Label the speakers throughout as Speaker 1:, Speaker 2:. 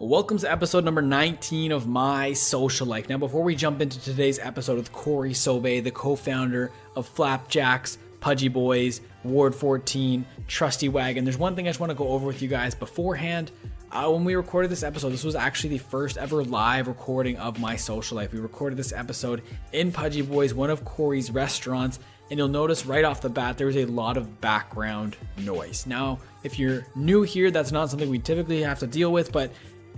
Speaker 1: Welcome to episode number 19 of My Social Life. Now, before we jump into today's episode with Corey Sauve, the co-founder of Flapjacks, Pudgy Boys, Ward 14, Trusty Wagon, there's one thing I just want to go over with you guys beforehand. When we recorded this episode, this was actually the first ever live recording of My Social Life. We recorded this episode in Pudgy Boys, one of Corey's restaurants, and you'll notice right off the bat there was a lot of background noise. Now, if you're new here, that's not something we typically have to deal with, but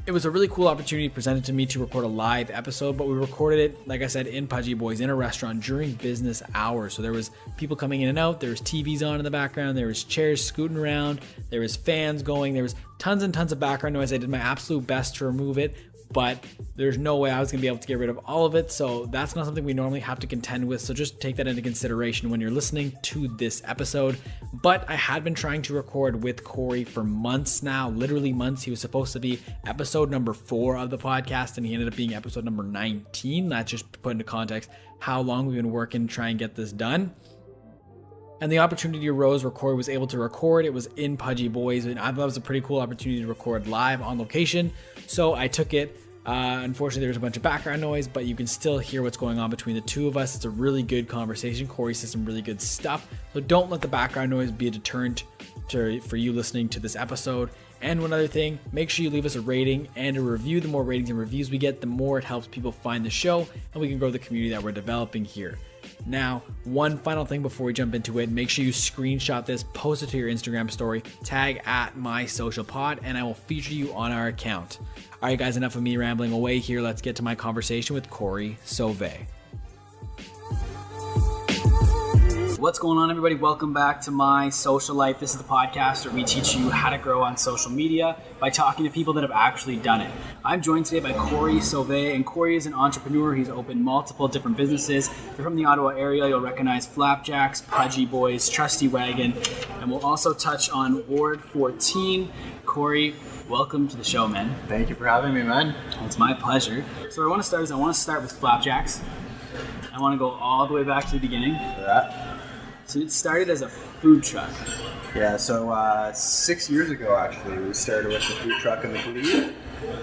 Speaker 1: it was a really cool opportunity presented to me to record a live episode, but we recorded it, like I said, in Pudgy Boys, in a restaurant during business hours. So there was people coming in and out, there was TVs on in the background, there was chairs scooting around, there was fans going, there was tons and tons of background noise. I did my absolute best to remove it, but there's no way I was going to be able to get rid of all of it. So that's not something we normally have to contend with. So just take that into consideration when you're listening to this episode. But I had been trying to record with Corey for months now, literally months. He was supposed to be episode number 4 of the podcast, and he ended up being episode number 19. That's just to put into context how long we've been working to try and get this done. And the opportunity arose where Corey was able to record. It was in Pudgy Boys, and I thought it was a pretty cool opportunity to record live on location. So I took it. Unfortunately, there was a bunch of background noise, but you can still hear what's going on between the two of us. It's a really good conversation. Corey says some really good stuff. So don't let the background noise be a deterrent for you listening to this episode. And one other thing, make sure you leave us a rating and a review. The more ratings and reviews we get, the more it helps people find the show, and we can grow the community that we're developing here. Now, one final thing before we jump into it, make sure you screenshot this, post it to your Instagram story, tag at MySocialPod, and I will feature you on our account. All right, guys, enough of me rambling away here. Let's get to my conversation with Corey Sauve. What's going on, everybody? Welcome back to My Social Life. This is the podcast where we teach you how to grow on social media by talking to people that have actually done it. I'm joined today by Corey Sauve, and Corey is an entrepreneur. He's opened multiple different businesses. If you're from the Ottawa area, you'll recognize Flapjacks, Pudgy Boys, Trusty Wagon, and we'll also touch on Ward 14. Corey, welcome to the show, man.
Speaker 2: Thank you for having me, man.
Speaker 1: It's my pleasure. So I want to start with Flapjacks. I want to go all the way back to the beginning.
Speaker 2: Yeah.
Speaker 1: So it started as a food truck.
Speaker 2: Yeah, so 6 years ago, actually, we started with the food truck in the Glebe,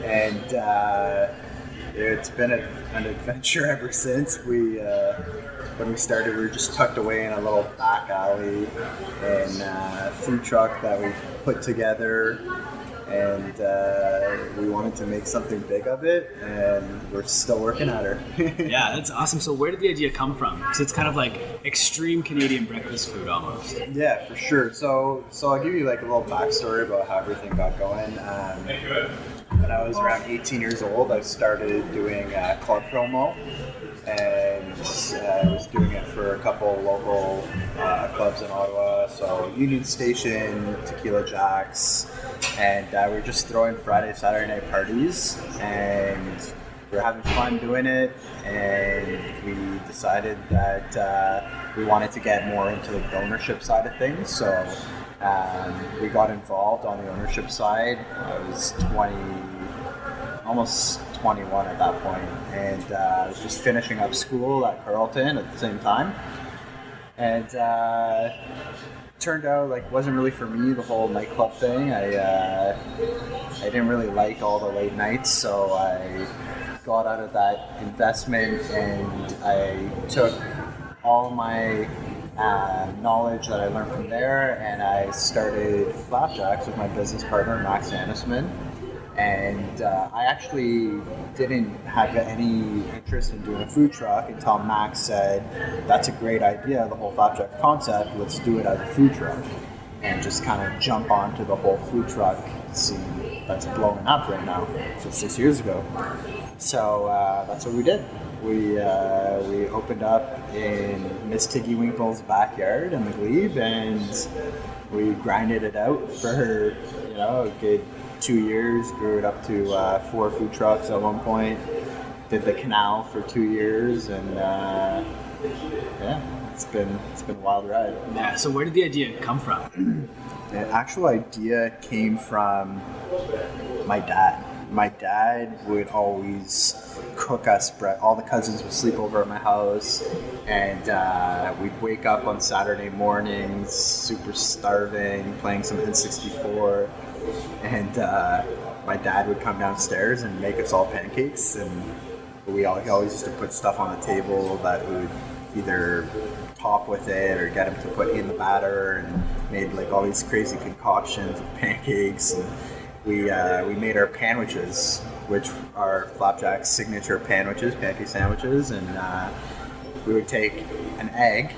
Speaker 2: and it's been an adventure ever since. When we started, we were just tucked away in a little back alley, and a food truck that we put together, and we wanted to make something big of it, and we're still working at her.
Speaker 1: Yeah, that's awesome. So where did the idea come from? Because it's kind of like extreme Canadian breakfast food almost.
Speaker 2: Yeah, for sure. So I'll give you like a little backstory about how everything got going. When I was around 18 years old, I started doing club promo, and I was doing it for a couple local clubs in Ottawa, so Union Station, Tequila Jacks, and we were just throwing Friday, Saturday night parties, and we were having fun doing it, and we decided that we wanted to get more into the ownership side of things, so we got involved on the ownership side. I was almost 21 at that point, and I was just finishing up school at Carleton at the same time, and turned out like wasn't really for me, the whole nightclub thing. I didn't really like all the late nights, so I got out of that investment, and I took all my knowledge that I learned from there, and I started Flapjacks with my business partner Max Andersman. And I actually didn't have any interest in doing a food truck until Max said, that's a great idea, the whole Flapjack concept, let's do it as a food truck. And just kind of jump onto the whole food truck scene that's blowing up right now. So 6 years ago. So that's what we did. We opened up in Miss Tiggy Winkle's backyard in the Glebe, and we grinded it out for a good 2 years, grew it up to 4 food trucks at one point, did the canal for 2 years, and it's been a wild ride.
Speaker 1: Yeah, so where did the idea come from?
Speaker 2: The actual idea came from my dad. My dad would always cook us bread. All the cousins would sleep over at my house, and we'd wake up on Saturday mornings super starving, playing some N64, and my dad would come downstairs and make us all pancakes, and he always used to put stuff on the table that would either top with it or get him to put in the batter, and made like all these crazy concoctions of pancakes. And we made our panwiches, which are Flapjack's signature panwiches, pancake sandwiches, and we would take an egg,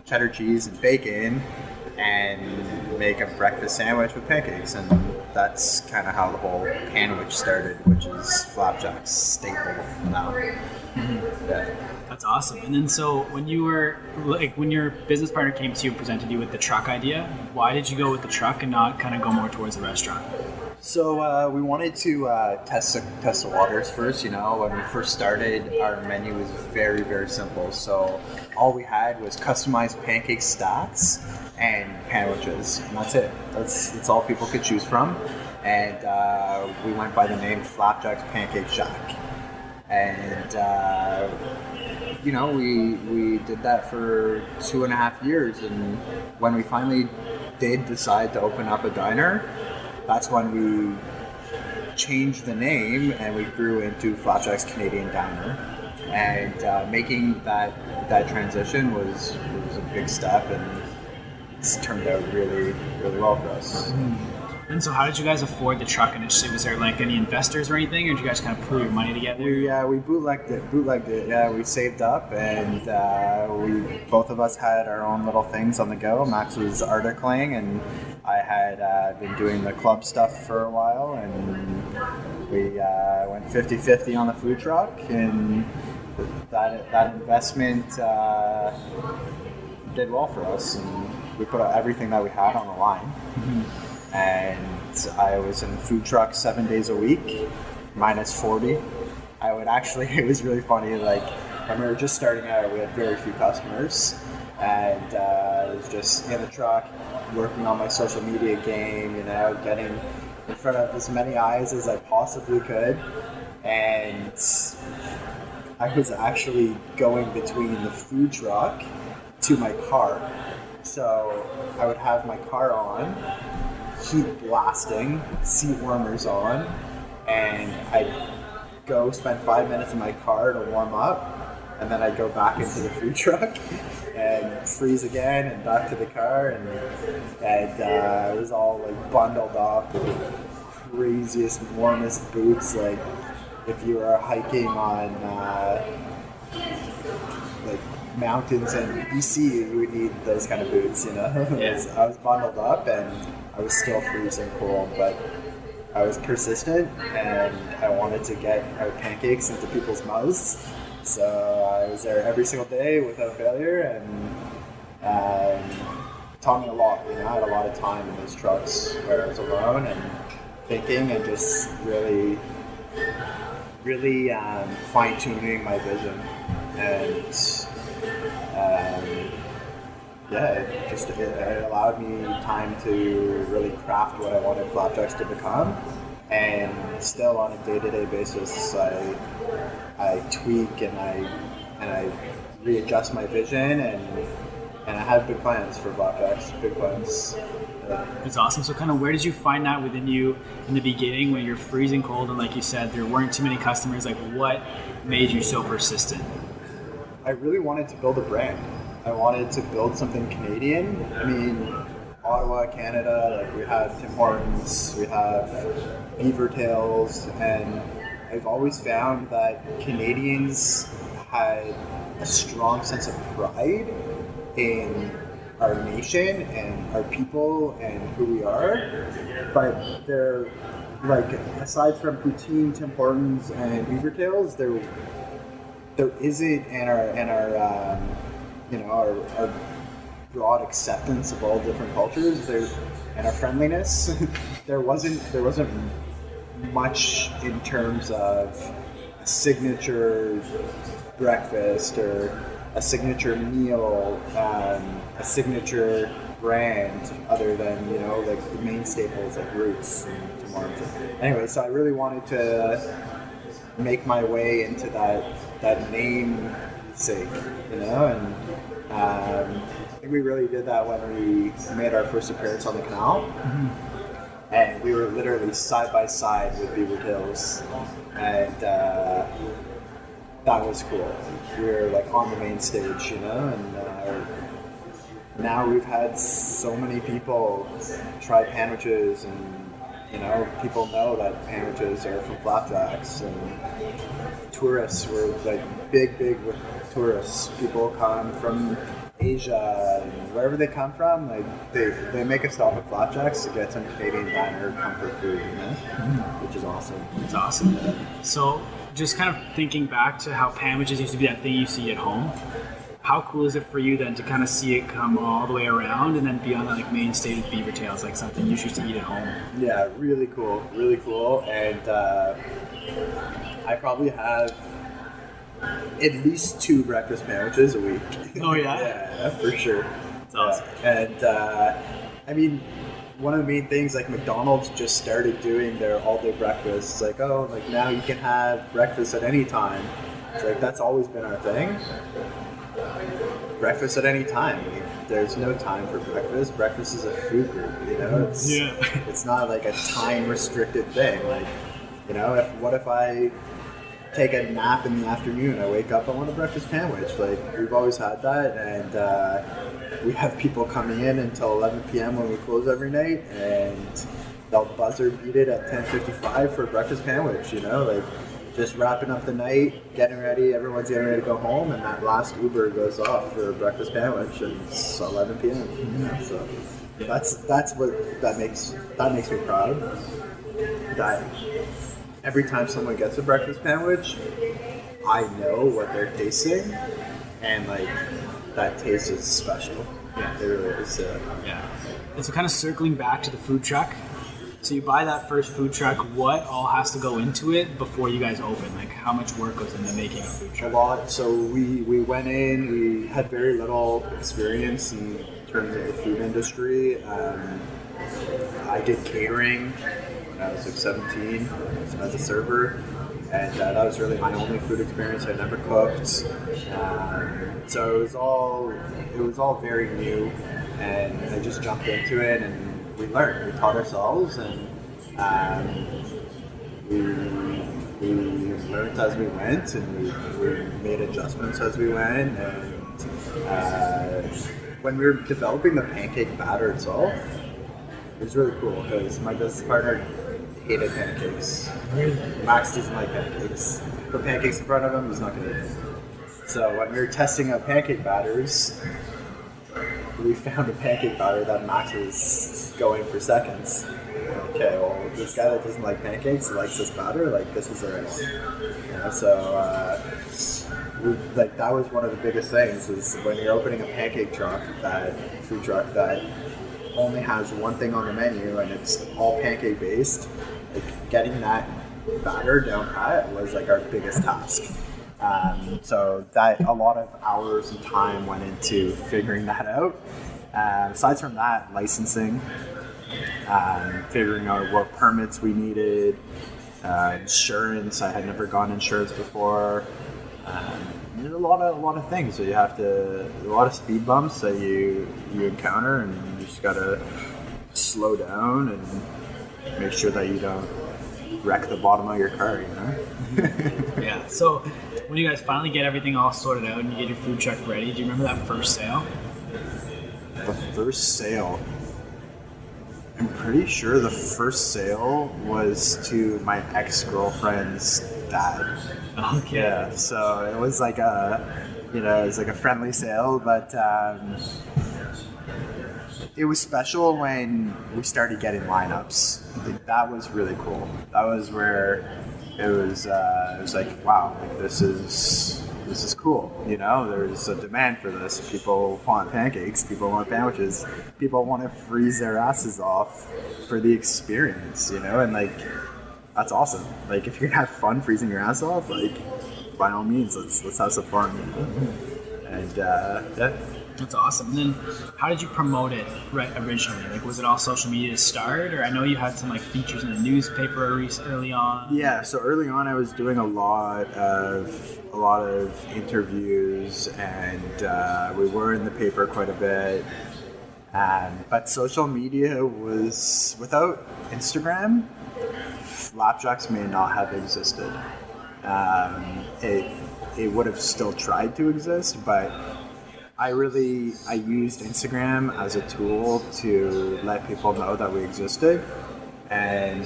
Speaker 2: cheddar cheese, and bacon, and make a breakfast sandwich with pancakes. And that's kind of how the whole panwich started, which is Flapjack's staple now. Mm-hmm. Yeah.
Speaker 1: That's awesome. And then so when your business partner came to you and presented you with the truck idea, why did you go with the truck and not kind of go more towards the restaurant?
Speaker 2: So we wanted to test the waters first. You know, when we first started, our menu was very, very simple. So all we had was customized pancake stacks and panwiches, and that's it. That's all people could choose from. And we went by the name Flapjack's Pancake Shack. And you know, we did that for 2.5 years, and when we finally did decide to open up a diner, that's when we changed the name and we grew into Flapjack's Canadian Diner. And making that transition was a big step, and it's turned out really, really well for us.
Speaker 1: Mm-hmm. And so how did you guys afford the truck initially? Was there like any investors or anything, or did you guys kind of pool your money together?
Speaker 2: We bootlegged it. Yeah, we saved up, and we both of us had our own little things on the go. Max was articling, and I had been doing the club stuff for a while, and we went 50-50 on the food truck, and that investment did well for us, and we put everything that we had on the line. Mm-hmm. And I was in the food truck 7 days a week, minus 40. I would actually, it was really funny, like when we were just starting out, we had very few customers, and I was just in the truck working on my social media game, you know, getting in front of as many eyes as I possibly could. And I was actually going between the food truck to my car. So I would have my car on, heat blasting, seat warmers on, and I'd go spend 5 minutes in my car to warm up, and then I'd go back into the food truck and freeze again and back to the car, and it was all like bundled up with the craziest, warmest boots. Like if you were hiking on like mountains in BC, you would need those kind of boots, you know.
Speaker 1: Yeah.
Speaker 2: I was bundled up and I was still freezing cold, but I was persistent and I wanted to get our pancakes into people's mouths. So I was there every single day without failure, and taught me a lot. You know, I had a lot of time in those trucks where I was alone and thinking and just really fine-tuning my vision. And it allowed me time to really craft what I wanted Flapjacks to become. And still on a day-to-day basis, I tweak and I readjust my vision, and I have big plans for Flapjacks, big plans.
Speaker 1: That's awesome. So kind of where did you find that within you in the beginning when you're freezing cold and like you said, there weren't too many customers? Like what made you so persistent?
Speaker 2: I really wanted to build a brand. I wanted to build something Canadian. I mean, Ottawa, Canada, like we have Tim Hortons, we have Beaver Tails, and I've always found that Canadians had a strong sense of pride in our nation and our people and who we are, but they're like, aside from poutine, Tim Hortons, and Beaver Tails, there isn't in our broad acceptance of all different cultures and our friendliness. there wasn't much in terms of a signature breakfast or a signature meal, a signature brand other than, you know, like the main staples like Roots and Tim Hortons. Anyway, so I really wanted to make my way into that name sake, you know, and I think we really did that when we made our first appearance on the canal. Mm-hmm. and we were literally side by side with Beaver Tails, and that was cool. We were like on the main stage, you know, and now we've had so many people try sandwiches, and you know, people know that sandwiches are from Flapjacks, and tourists were like big with tourists. People come from Asia and wherever they come from, like they make a stop at Flapjacks to get some Canadian diner comfort food, you know, which is awesome.
Speaker 1: It's awesome. So just kind of thinking back to how sandwiches used to be that thing you see at home, how cool is it for you then to kind of see it come all the way around and then be on the like main stage with Beaver Tails, like something you used to eat at home?
Speaker 2: Yeah, really cool, and I probably have at least 2 breakfast sandwiches a week.
Speaker 1: Oh yeah?
Speaker 2: Yeah, for sure.
Speaker 1: That's awesome.
Speaker 2: And I mean, one of the main things, like McDonald's just started doing their all-day breakfast. It's like, oh, like now you can have breakfast at any time. It's like, that's always been our thing. Breakfast at any time. There's no time for breakfast. Breakfast is a food group, you know? It's not like a time restricted thing. Like, you know, what if I take a nap in the afternoon, I wake up, I want a breakfast sandwich. Like, we've always had that, and we have people coming in until 11 p.m. when we close every night, and they'll buzzer beat it at 10:55 for a breakfast sandwich, you know? Like, just wrapping up the night, getting ready, everyone's getting ready to go home, and that last Uber goes off for a breakfast sandwich, and it's 11 p.m. You know? So that's what that makes me proud. That every time someone gets a breakfast sandwich, I know what they're tasting, and like that taste is special.
Speaker 1: Yeah,
Speaker 2: it really is.
Speaker 1: Yeah, and so kind of circling back to the food truck. So you buy that first food truck, what all has to go into it before you guys open? Like how much work goes into making a food truck?
Speaker 2: A lot. So we went in, we had very little experience in terms of the food industry. I did catering when I was like 17 as a server, and that was really my only food experience. I never cooked. So it was all very new, and I just jumped into it, and we learned. We taught ourselves, and we learned as we went, and we made adjustments as we went. And when we were developing the pancake batter itself, it was really cool because my business partner hated pancakes. Max doesn't like pancakes. Put pancakes in front of him, he's not going to eat them. So when we were testing out pancake batters, we found a pancake batter that Max was going for seconds. Okay, well, this guy that doesn't like pancakes likes this batter, like this is the right one. You know, so that was one of the biggest things is when you're opening a pancake truck, that food truck that only has one thing on the menu and it's all pancake based, like getting that batter down pat was like our biggest task. So that a lot of hours and time went into figuring that out. Aside from that, licensing, figuring out what permits we needed, insurance. I had never gone insurance before. There's a lot of things that you have to. A lot of speed bumps that you encounter, and you just gotta slow down and make sure that you don't wreck the bottom of your car. You know.
Speaker 1: Yeah. So when you guys finally get everything all sorted out and you get your food truck ready, do you remember that first sale?
Speaker 2: The first sale. I'm pretty sure the first sale was to my ex-girlfriend's dad.
Speaker 1: Okay.
Speaker 2: Yeah, so it was like a friendly sale, but it was special when we started getting lineups. I think that was really cool. That was where it was like, wow, like this is cool. You know, there's a demand for this. People want pancakes. People want sandwiches. People want to freeze their asses off for the experience. You know, and like that's awesome. Like if you're gonna have fun freezing your ass off, like by all means, let's have some fun. You know? And yeah.
Speaker 1: That's awesome. And then how did you promote it originally? Like, was it all social media to start? Or I know you had some like features in the newspaper early on.
Speaker 2: Yeah, so early on I was doing a lot of interviews, and we were in the paper quite a bit. But social media was, without Instagram, Flapjacks may not have existed. It would have still tried to exist, but I used Instagram as a tool to let people know that we existed, and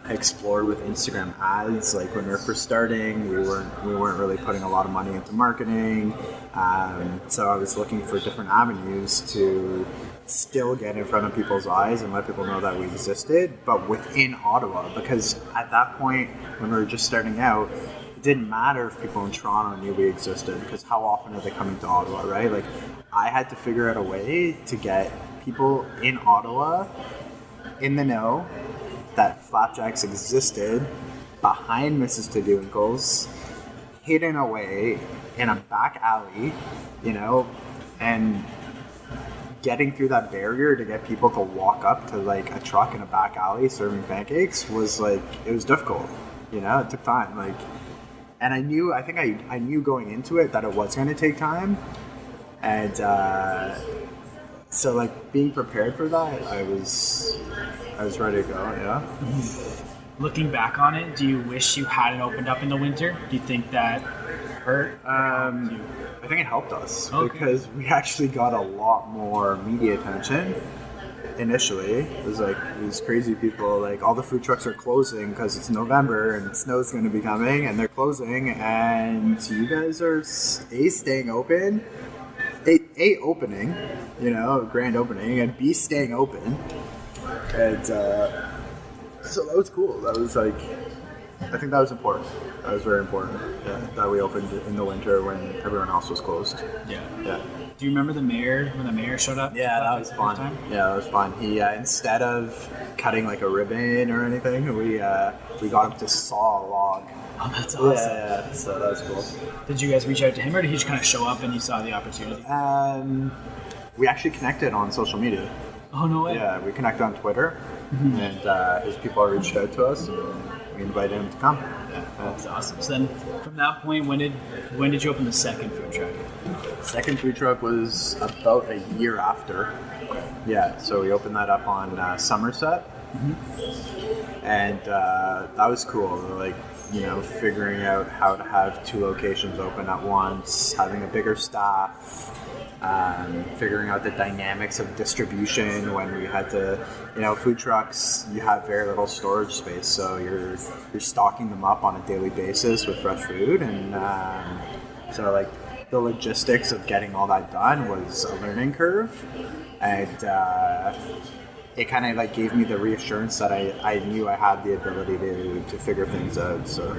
Speaker 2: I explored with Instagram ads. Like when we were first starting, we weren't really putting a lot of money into marketing, so I was looking for different avenues to still get in front of people's eyes and let people know that we existed, but within Ottawa, because at that point when we were just starting out, it didn't matter if people in Toronto knew we existed, because how often are they coming to Ottawa, right? Like, I had to figure out a way to get people in Ottawa in the know that Flapjacks existed behind Mrs. Tadwinkle's, hidden away in a back alley, and getting through that barrier to get people to walk up to like a truck in a back alley serving pancakes was like, it was difficult, it took time. And I knew going into it that it was going to take time. And so like being prepared for that, I was ready to go, yeah.
Speaker 1: Looking back on it, do you wish you hadn't opened up in the winter? Do you think that hurt?
Speaker 2: I think it helped us because we actually got a lot more media attention initially. It was like these crazy people, like all the food trucks are closing because it's November and snow's going to be coming, and they're closing, and you guys are staying open, opening, grand opening, and B staying open, and so that was cool. That was like, I think that was important. That was very important. Yeah, that we opened in the winter when everyone else was closed.
Speaker 1: Yeah.
Speaker 2: Yeah.
Speaker 1: Do you remember when the mayor showed up?
Speaker 2: Yeah, that was fun. Yeah, that was fun. He instead of cutting like a ribbon or anything, we got him to saw a log.
Speaker 1: Oh, that's awesome.
Speaker 2: Yeah, so that was cool.
Speaker 1: Did you guys reach out to him, or did he just kind of show up and you saw the opportunity?
Speaker 2: We actually connected on social media.
Speaker 1: Oh, no way.
Speaker 2: Yeah, we connected on Twitter, and his people reached out to us, and we invited him to come.
Speaker 1: Yeah, that's awesome. So then, from that point, when did you open the second food truck?
Speaker 2: Second food truck was about a year after. Yeah, so we opened that up on Somerset, and that was cool. Like, figuring out how to have two locations open at once, having a bigger staff, figuring out the dynamics of distribution when we had to, food trucks, you have very little storage space, so you're stocking them up on a daily basis with fresh food, and so like the logistics of getting all that done was a learning curve, and it kind of like gave me the reassurance that I knew I had the ability to figure things out. So.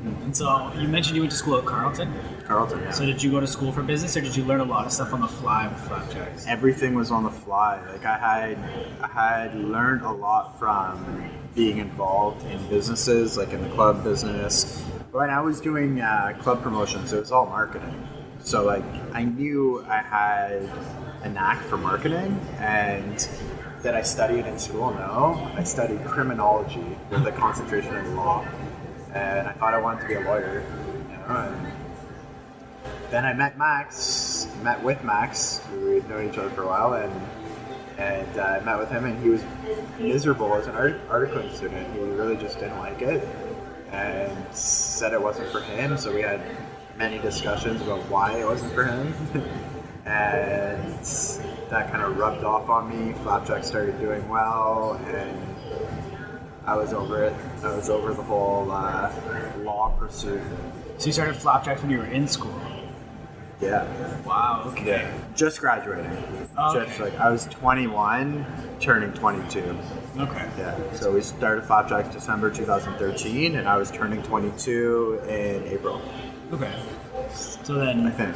Speaker 1: And so you mentioned you went to school at Carleton?
Speaker 2: Carleton, yeah.
Speaker 1: So did you go to school for business, or did you learn a lot of stuff on the fly with Flapjacks?
Speaker 2: Everything was on the fly. Like I had learned a lot from being involved in businesses, like in the club business. When I was doing club promotions, it was all marketing. So like I knew I had a knack for marketing, and that I studied in school. No, I studied criminology with a concentration in law. And I thought I wanted to be a lawyer, and then I met with Max, who we'd known each other for a while, and I met with him, and he was miserable as an articling student. He really just didn't like it, and said it wasn't for him, so we had many discussions about why it wasn't for him, and that kind of rubbed off on me. Flapjack started doing well, and I was over it. I was over the whole law pursuit.
Speaker 1: So you started Flapjack when you were in school?
Speaker 2: Yeah.
Speaker 1: Wow, okay.
Speaker 2: Yeah. Just graduating.
Speaker 1: Okay.
Speaker 2: Just like, I was 21, turning 22.
Speaker 1: Okay.
Speaker 2: Yeah. So we started Flapjack December 2013, and I was turning 22 in April.
Speaker 1: Okay. So then...
Speaker 2: I think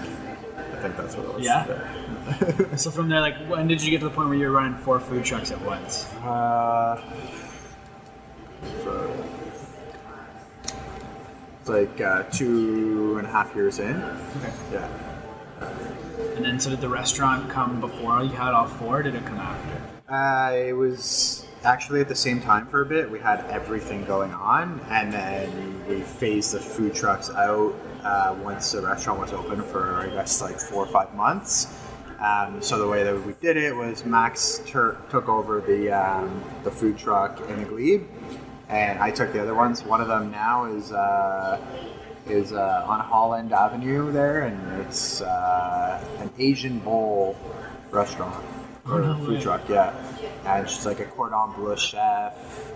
Speaker 2: that's what it was.
Speaker 1: Yeah? So from there, like, when did you get to the point where you were running 4 food trucks at once?
Speaker 2: So it's like 2.5 years in.
Speaker 1: Okay.
Speaker 2: Yeah.
Speaker 1: And then, so did the restaurant come before you had all 4, or did it come after?
Speaker 2: It was actually at the same time for a bit. We had everything going on, and then we phased the food trucks out once the restaurant was open for, I guess, like 4 or 5 months. So the way that we did it was Max took over the food truck in the Glebe, and I took the other ones. One of them now is on Holland Avenue there, and it's an Asian bowl restaurant or food truck, yeah. And she's like a cordon bleu chef.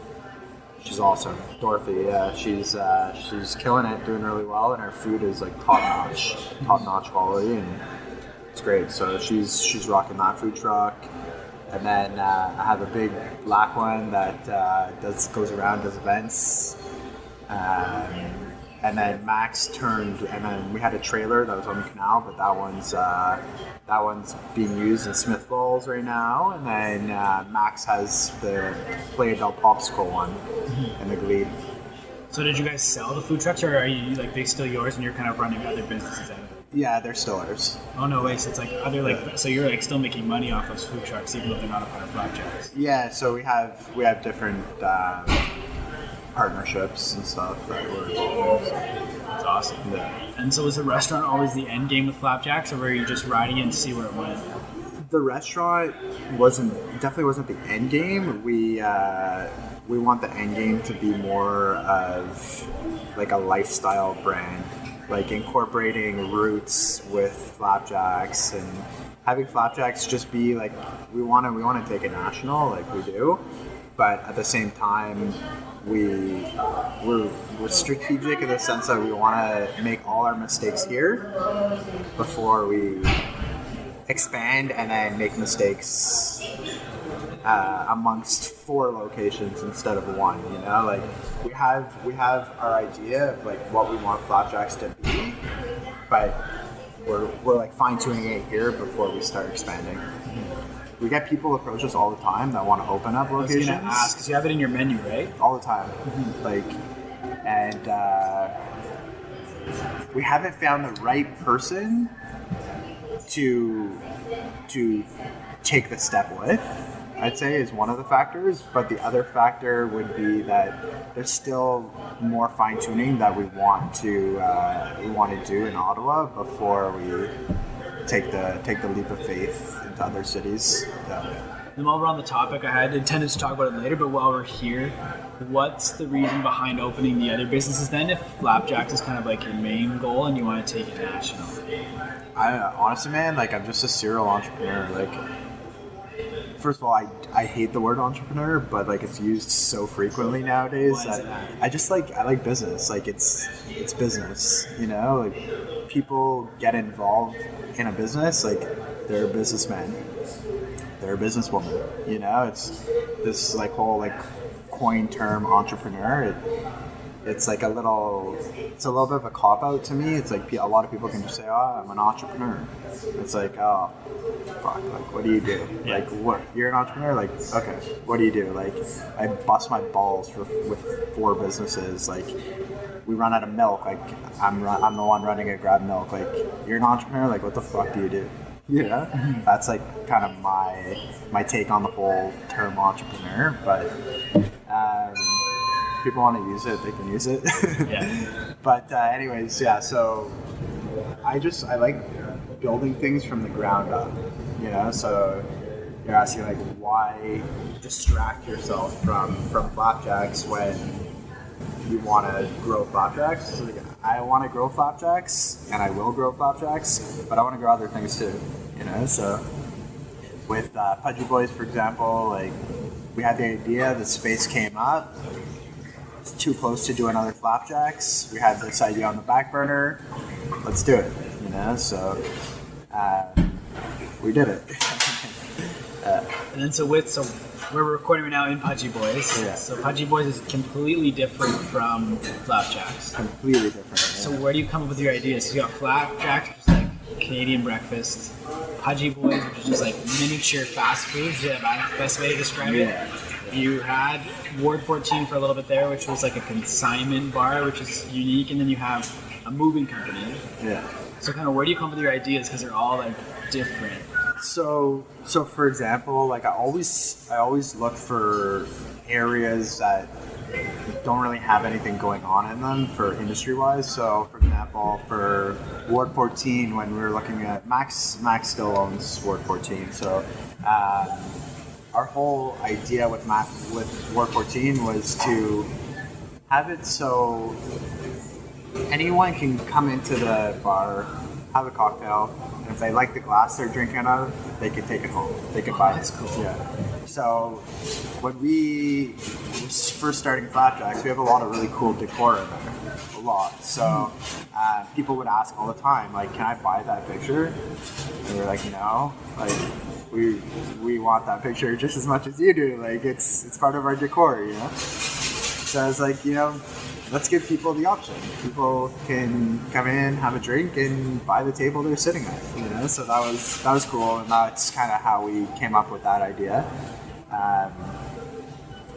Speaker 2: She's awesome, Dorothy. Yeah, she's killing it, doing really well, and her food is like top notch quality, and it's great. So she's rocking that food truck. And then I have a big black one that goes around, does events. And then Max and then we had a trailer that was on the canal, but that one's being used in Smith Falls right now. And then Max has the Play Adult Popsicle one in the Glebe.
Speaker 1: So did you guys sell the food trucks, or are you like they still yours and you're kind of running other businesses out of it?
Speaker 2: Yeah, they're still ours.
Speaker 1: Oh no way! So it's like other like so you're like still making money off those food trucks even though they're not a part of Flapjacks.
Speaker 2: Yeah, so we have different partnerships and stuff that we're involved in.
Speaker 1: That's awesome.
Speaker 2: Yeah.
Speaker 1: And so was the restaurant always the end game with Flapjacks, or were you just riding it and see where it went?
Speaker 2: The restaurant definitely wasn't the end game. We want the end game to be more of like a lifestyle brand, like incorporating roots with Flapjacks and having Flapjacks just be like we want to take it national like we do, but at the same time we're strategic in the sense that we want to make all our mistakes here before we expand and then make mistakes amongst 4 locations instead of 1. You know, like we have our idea of like what we want Flapjacks to be, but we're like fine tuning it here before we start expanding. We get people approach us all the time that want to open up locations.
Speaker 1: I was gonna ask because you have it in your menu, right?
Speaker 2: All the time, like, and we haven't found the right person to take the step with, I'd say, is one of the factors. But the other factor would be that there's still more fine tuning that we want to do in Ottawa before we take the leap of faith into other cities. Yeah.
Speaker 1: And while we're on the topic, I had intended to talk about it later, but while we're here, what's the reason behind opening the other businesses then if Flapjacks is kind of like your main goal and you want to take it national?
Speaker 2: Honestly, man, like I'm just a serial entrepreneur. Like, first of all, I hate the word entrepreneur, but like it's used so frequently nowadays that I like business. Like it's business, you know. Like people get involved in a business, like they're a businessman, they're a businesswoman. You know, it's this like whole like coin term entrepreneur. It's like a little bit of a cop out to me. It's like a lot of people can just say, "Oh, I'm an entrepreneur." It's like, "Oh, fuck! Like, what do you do?
Speaker 1: Yeah.
Speaker 2: Like, what? You're an entrepreneur? Like, okay, what do you do? Like, I bust my balls with 4 businesses. Like, we run out of milk. Like, I'm the one running a Grab Milk. Like, you're an entrepreneur. Like, what the fuck do you do? You know? That's like kind of my take on the whole term entrepreneur. But people want to use it, they can use it.
Speaker 1: Yeah.
Speaker 2: But anyways, yeah, so I like building things from the ground up, you know. So you're asking like, why distract yourself from Flapjacks when you want to grow Flapjacks? So, like, I want to grow Flapjacks and I will grow Flapjacks, but I want to grow other things too, you know. So with Pudgy Boys, for example, like we had the idea, the space came up. It's too close to do another Flapjacks. We had this idea on the back burner. Let's do it, you know. So we did it.
Speaker 1: And then so we're recording right now in Pudgy Boys.
Speaker 2: Yeah.
Speaker 1: So Pudgy Boys is completely different from Flapjacks.
Speaker 2: Completely different. Yeah.
Speaker 1: So where do you come up with your ideas? So you got Flapjacks, which is like Canadian breakfast. Pudgy Boys, which is just like miniature fast food. Is that the best way to describe it?
Speaker 2: Yeah.
Speaker 1: You had Ward 14 for a little bit there, which was like a consignment bar, which is unique, and then you have a moving company.
Speaker 2: Yeah.
Speaker 1: So kind of where do you come up with your ideas? Because they're all like different.
Speaker 2: So for example, like I always look for areas that don't really have anything going on in them for industry-wise. So, for example, for Ward 14, when we were looking at Max still owns Ward 14. So, our whole idea with Ward 14 was to have it so anyone can come into the bar, have a cocktail, and if they like the glass they're drinking out of, they can take it home. They can buy it.
Speaker 1: That's cool.
Speaker 2: Yeah. So when we were first starting Flapjacks, we have a lot of really cool decor in there. A lot. So people would ask all the time, like, can I buy that picture? And we're like, no. Like, we want that picture just as much as you do. Like, it's part of our decor, you know? So I was like, you know, let's give people the option. People can come in, have a drink, and buy the table they're sitting at. You know, so that was cool, and that's kind of how we came up with that idea.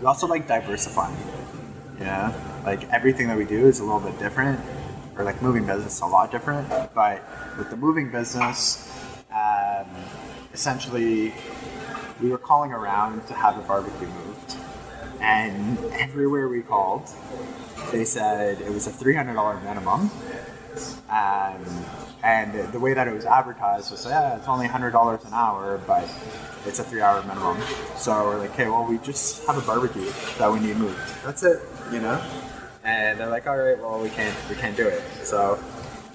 Speaker 2: We also like diversifying. You know, like everything that we do is a little bit different, or like moving business is a lot different. But with the moving business, essentially, we were calling around to have a barbecue moved, and everywhere we called, they said it was a $300 minimum, and the way that it was advertised was, it's only $100 an hour, but it's a 3-hour minimum. So we're like, okay, well, we just have a barbecue that we need moved. That's it, you know? And they're like, all right, well, we can't do it. So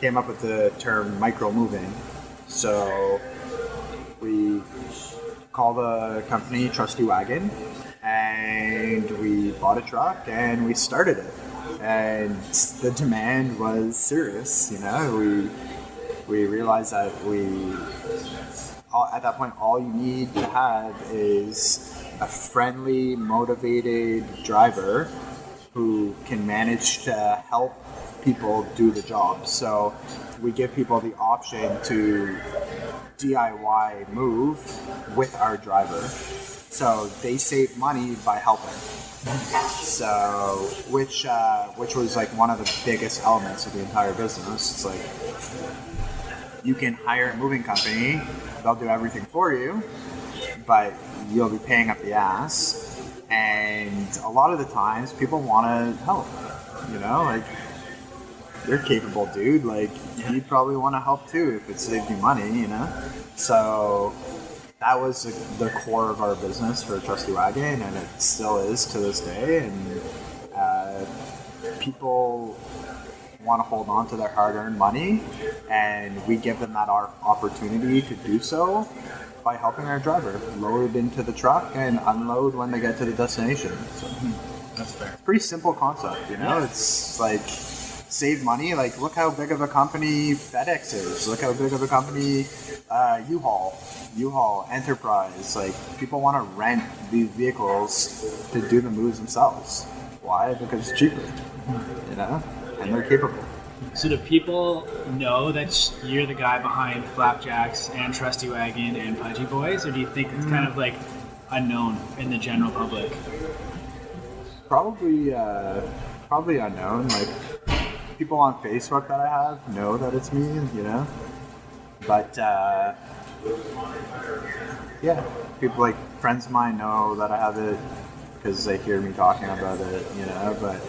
Speaker 2: came up with the term micro moving. So we called the company Trusty Wagon, and we bought a truck and we started it. And the demand was serious, you know. We realized that at that point, all you need to have is a friendly, motivated driver who can manage to help people do the job. So we give people the option to DIY move with our driver. So they save money by helping. So, which was like one of the biggest elements of the entire business. It's like, you can hire a moving company, they'll do everything for you, but you'll be paying up the ass. And a lot of the times, people want to help. You know, like, you're a capable dude. Like, you'd probably want to help too if it saved you money. You know, so that was the core of our business for Trusty Wagon, and it still is to this day. And people want to hold on to their hard-earned money, and we give them that opportunity to do so by helping our driver load into the truck and unload when they get to the destination. So,
Speaker 1: that's fair.
Speaker 2: Pretty simple concept, you know? Yeah. It's like, save money. Like, look how big of a company FedEx is. Look how big of a company U-Haul, Enterprise. Like, people want to rent these vehicles to do the moves themselves. Why? Because it's cheaper, you know? And they're capable.
Speaker 1: So do people know that you're the guy behind Flapjacks and Trusty Wagon and Pudgy Boys, or do you think it's kind of like unknown in the general public?
Speaker 2: Probably unknown. Like, people on Facebook that I have know that it's me, you know? But, yeah, people like friends of mine know that I have it because they hear me talking about it, you know? But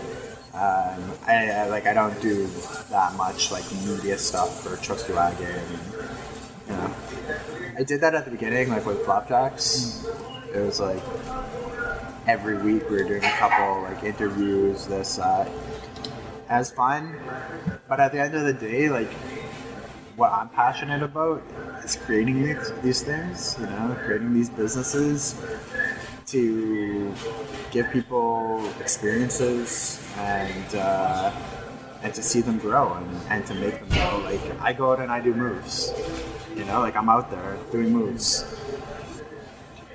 Speaker 2: I don't do that much like media stuff for Trusty Wagon. You know, I did that at the beginning, like with Flapjacks. It was like every week we were doing a couple like interviews, this, that. And it's fun, but at the end of the day, like, what I'm passionate about is creating these things, you know, creating these businesses to give people experiences and to see them grow and to make them grow. Like, I go out and I do moves, you know, like I'm out there doing moves.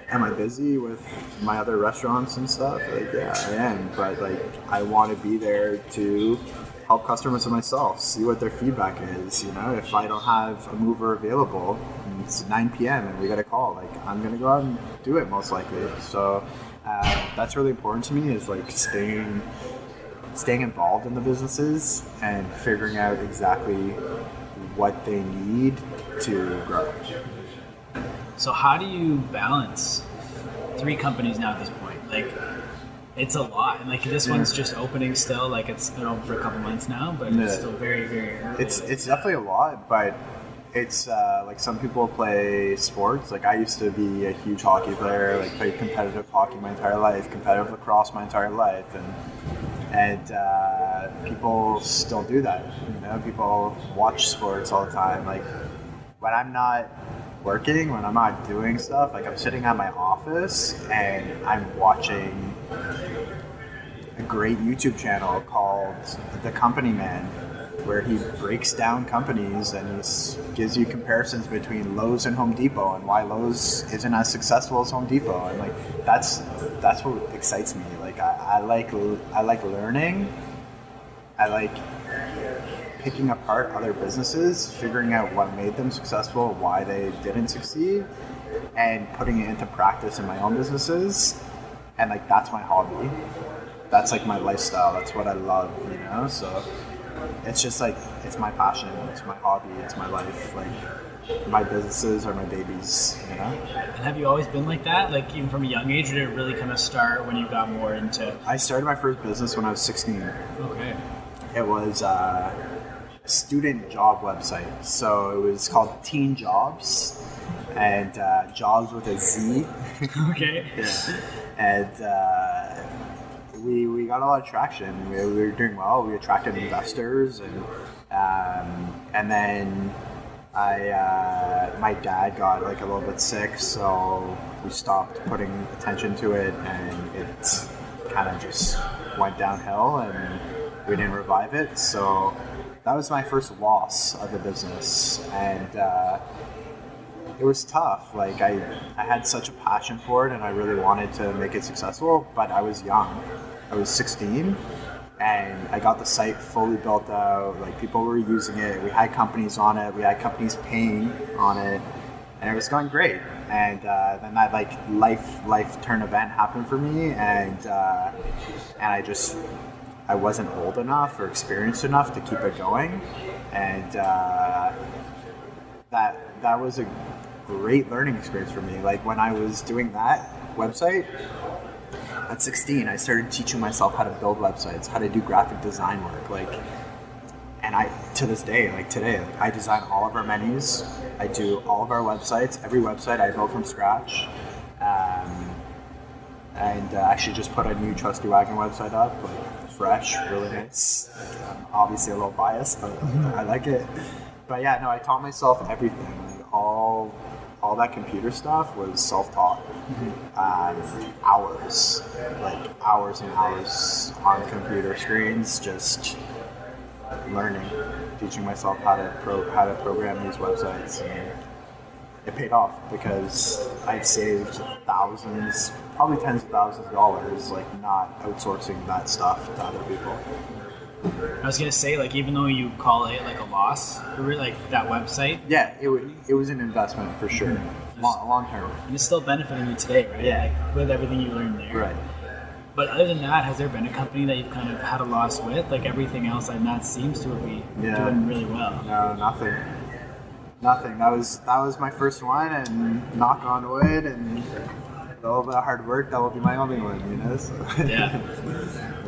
Speaker 2: Am I busy with my other restaurants and stuff? Like, yeah, I am, but like, I want to be there to help customers and myself, see what their feedback is. You know, if I don't have a mover available, and it's 9 p.m. and we got a call, like, I'm gonna go out and do it most likely. So that's really important to me, is like staying involved in the businesses and figuring out exactly what they need to grow.
Speaker 1: So how do you balance 3 companies now at this point? Like, It's a lot, and like this one's just opening still. Like it's been open for a couple months now, but it's still very, very early.
Speaker 2: It's definitely a lot, but it's like some people play sports. Like I used to be a huge hockey player. Like played competitive hockey my entire life, competitive lacrosse my entire life, and people still do that. You know, people watch sports all the time. Like when I'm not working, when I'm not doing stuff, like I'm sitting at my office and I'm watching a great YouTube channel called The Company Man, where he breaks down companies and he gives you comparisons between Lowe's and Home Depot and why Lowe's isn't as successful as Home Depot. And like that's what excites me. Like I like learning. I like picking apart other businesses, figuring out what made them successful, why they didn't succeed, and putting it into practice in my own businesses. And like that's my hobby. That's like my lifestyle. That's what I love, you know? So it's just like, it's my passion, it's my hobby, it's my life. Like my businesses are my babies, you know?
Speaker 1: And have you always been like that? Like even from a young age, or did it really kind of start when you got more into...
Speaker 2: I started my first business when I was 16.
Speaker 1: Okay.
Speaker 2: It was a student job website. So it was called Teen Jobs, and jobs with a Z.
Speaker 1: Okay.
Speaker 2: Yeah. And we got a lot of traction. We were doing well. We attracted investors, and then my dad got like a little bit sick, so we stopped putting attention to it, and it kind of just went downhill, and we didn't revive it. So that was my first loss of the business, and it was tough. Like I had such a passion for it, and I really wanted to make it successful, but I was young. I was 16, and I got the site fully built out. Like people were using it. We had companies on it. We had companies paying on it, and it was going great. And then that like life turn event happened for me, and I wasn't old enough or experienced enough to keep it going, and that was a great learning experience for me. Like when I was doing that website at 16, I started teaching myself how to build websites, how to do graphic design work. Like, and I to this day, like today, like, I design all of our menus. I do all of our websites. Every website I build from scratch. And actually just put a new Trusty Wagon website up, like fresh, really nice. Obviously a little biased, but I like it. But yeah, no, I taught myself everything. Like all that computer stuff was self-taught. Hours and hours on computer screens, just learning, teaching myself how to program these websites. And it paid off because I've saved thousands, probably tens of thousands of dollars, like not outsourcing that stuff to other people.
Speaker 1: I was gonna say, like, even though you call it like a loss, like that website.
Speaker 2: Yeah, it was an investment for sure, long term.
Speaker 1: And it's still benefiting you today, right?
Speaker 2: Yeah.
Speaker 1: Like, with everything you learned there.
Speaker 2: Right.
Speaker 1: But other than that, has there been a company that you've kind of had a loss with? Like everything else, and that seems to be doing really well.
Speaker 2: No, nothing. That was my first one, and knock on wood, and a little bit of hard work, that will be my only one, you know? So.
Speaker 1: Yeah.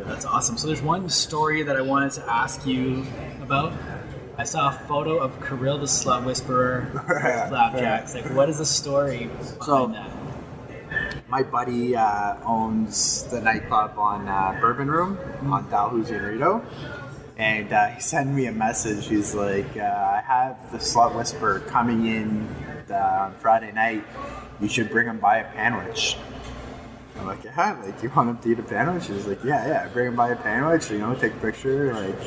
Speaker 1: That's awesome. So there's one story that I wanted to ask you about. I saw a photo of Kirill the Slut Whisperer with Flapjacks. Like, what is the story behind that?
Speaker 2: My buddy owns the nightclub on Bourbon Room on Dalhousie and Rideau. And he sent me a message. He's like, I have the Slut Whisperer coming in on Friday night. You should bring him by a panwich. I'm like, yeah, like, you want him to eat a panwich? He's like, yeah, bring him by a panwich, you know, take a picture, like,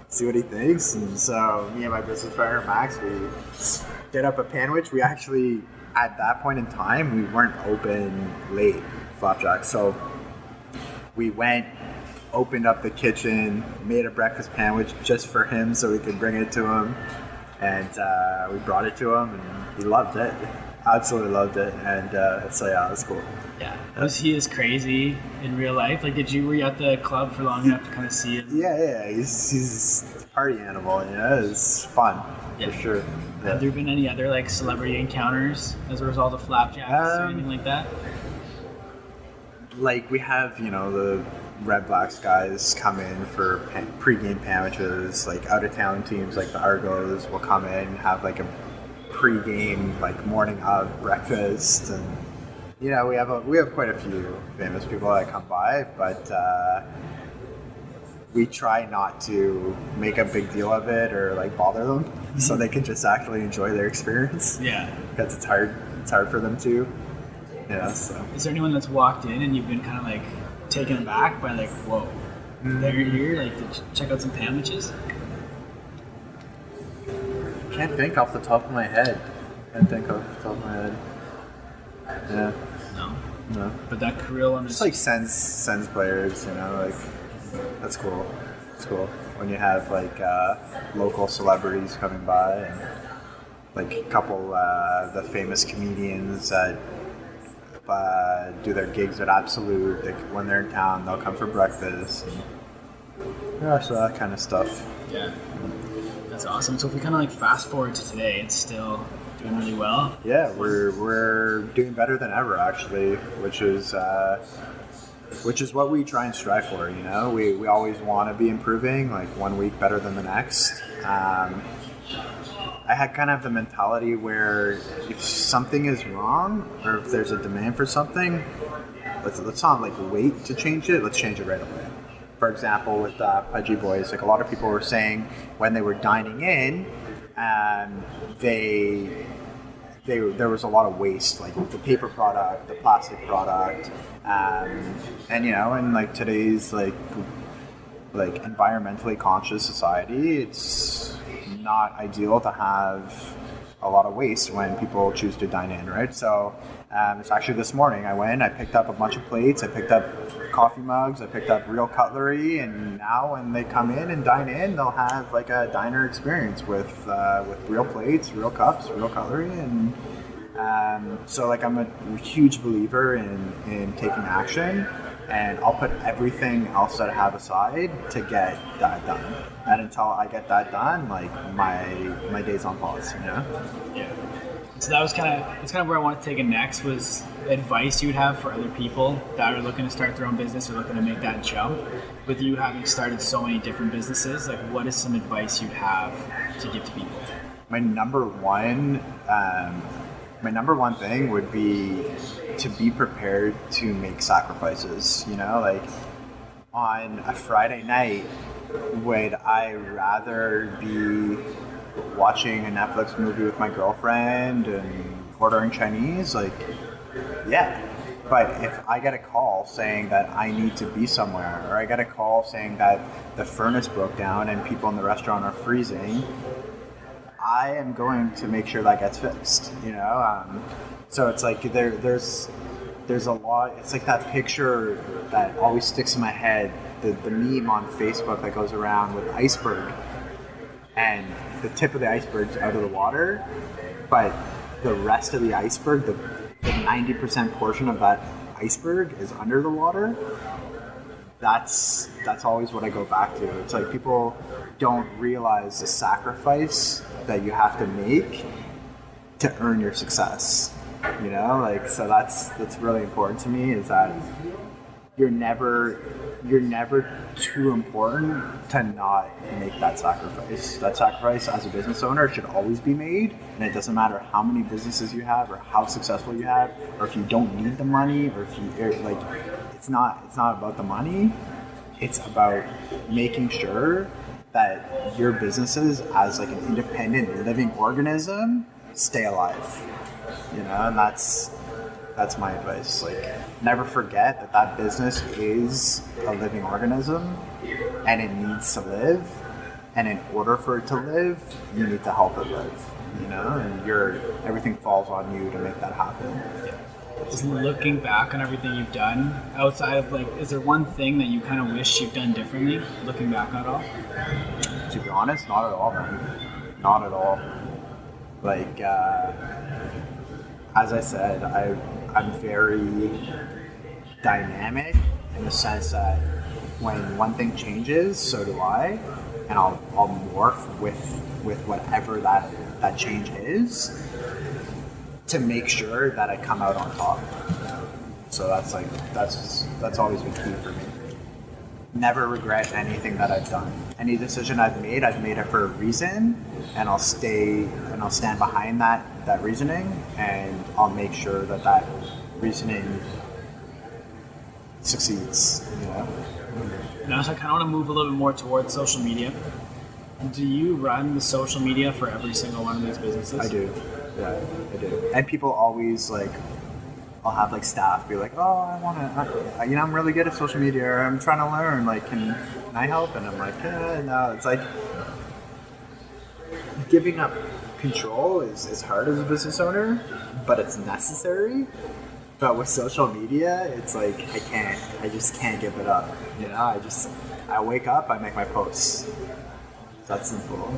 Speaker 2: see what he thinks. And so me and my business partner, Max, we did up a panwich. We actually, at that point in time, we weren't open late, Flapjack. So we went, opened up the kitchen, made a breakfast panwich just for him so we could bring it to him. And we brought it to him, and he loved it. Absolutely loved it. And so yeah, it was cool.
Speaker 1: Yeah. Was he as crazy in real life? Like, were you at the club for long enough to kind of see him?
Speaker 2: Yeah. He's a party animal, you know? It's fun, for sure. Yeah.
Speaker 1: Have there been any other, like, celebrity encounters as a result of Flapjacks or anything like that?
Speaker 2: like we have, the Red Blacks guys come in for pre-game sandwiches. Like out of town teams like the Argos will come in and have like a pre-game like morning of breakfast, and we have quite a few famous people that come by, but we try not to make a big deal of it or like bother them, so they can just actually enjoy their experience.
Speaker 1: Yeah,
Speaker 2: because it's hard for them to. Yeah. So.
Speaker 1: Is there anyone that's walked in and you've been kind of like taken aback by like, whoa, they're here, like to check out some sandwiches?
Speaker 2: Can't think off the top of my head. Yeah. No.
Speaker 1: But that Kirill,
Speaker 2: just like sends players, like that's cool. It's cool when you have like local celebrities coming by, and like a couple the famous comedians that do their gigs at Absolute. When they're in town, they'll come for breakfast. And, so that kind of stuff.
Speaker 1: Yeah, that's awesome. So if we kind of like fast forward to today, it's still doing really well.
Speaker 2: Yeah, we're doing better than ever, actually, which is what we try and strive for. We always want to be improving, like 1 week better than the next. I had kind of the mentality where if something is wrong or if there's a demand for something, let's not like wait to change it. Let's change it right away. For example, with Pudgy Boys, like a lot of people were saying when they were dining in, there was a lot of waste, like the paper product, the plastic product, and like today's like environmentally conscious society, it's not ideal to have a lot of waste when people choose to dine in, right? So it's actually this morning I picked up a bunch of plates, I picked up coffee mugs, I picked up real cutlery, and now when they come in and dine in, they'll have like a diner experience with real plates, real cups, real cutlery, and so like I'm a huge believer in taking action, and I'll put everything else that I have aside to get that done. And until I get that done, like my day's on pause,
Speaker 1: Yeah. So that's kind of where I want to take it next, was advice you'd have for other people that are looking to start their own business or looking to make that jump. With you having started so many different businesses, like what is some advice you'd have to give to people?
Speaker 2: My number one thing would be to be prepared to make sacrifices. Like on a Friday night, would I rather be watching a Netflix movie with my girlfriend and ordering Chinese? Like, yeah. But if I get a call saying that I need to be somewhere, or I get a call saying that the furnace broke down and people in the restaurant are freezing, I am going to make sure that gets fixed, So it's like there's a lot. It's like that picture that always sticks in my head, the meme on Facebook that goes around with the iceberg, and the tip of the iceberg's out of the water, but the rest of the iceberg, the 90% portion of that iceberg is under the water. That's always what I go back to. It's like people don't realize the sacrifice that you have to make to earn your success. So that's really important to me, is that you're never too important to not make that sacrifice. That sacrifice as a business owner should always be made, and it doesn't matter how many businesses you have or how successful you have, or if you don't need the money, or if you it's not about the money. It's about making sure that your businesses as like an independent living organism stay alive. And that's my advice. Like, never forget that business is a living organism and it needs to live, and in order for it to live, you need to help it live, and everything falls on you to make that happen.
Speaker 1: Just looking back on everything you've done, outside of is there one thing that you kind of wish you've done differently, looking back at all?
Speaker 2: To be honest, not at all, man. Not at all. Like, as I said, I'm very dynamic in the sense that when one thing changes, so do I, and I'll morph with whatever that change is to make sure that I come out on top. So that's always been key for me. Never regret anything that I've done. Any decision I've made it for a reason, and I'll stand behind that reasoning, and I'll make sure that reasoning succeeds. You know.
Speaker 1: Now, so I kind of want to move a little bit more towards social media. Do you run the social media for every single one of these businesses?
Speaker 2: I do. Yeah, I do. And people always like, I'll have like staff be like, oh, I'm really good at social media, or I'm trying to learn, like, can I help? And I'm like, yeah, no. It's like giving up control is hard as a business owner, but it's necessary. But with social media, it's like I just can't give it up. You know, I wake up, I make my posts. That's simple.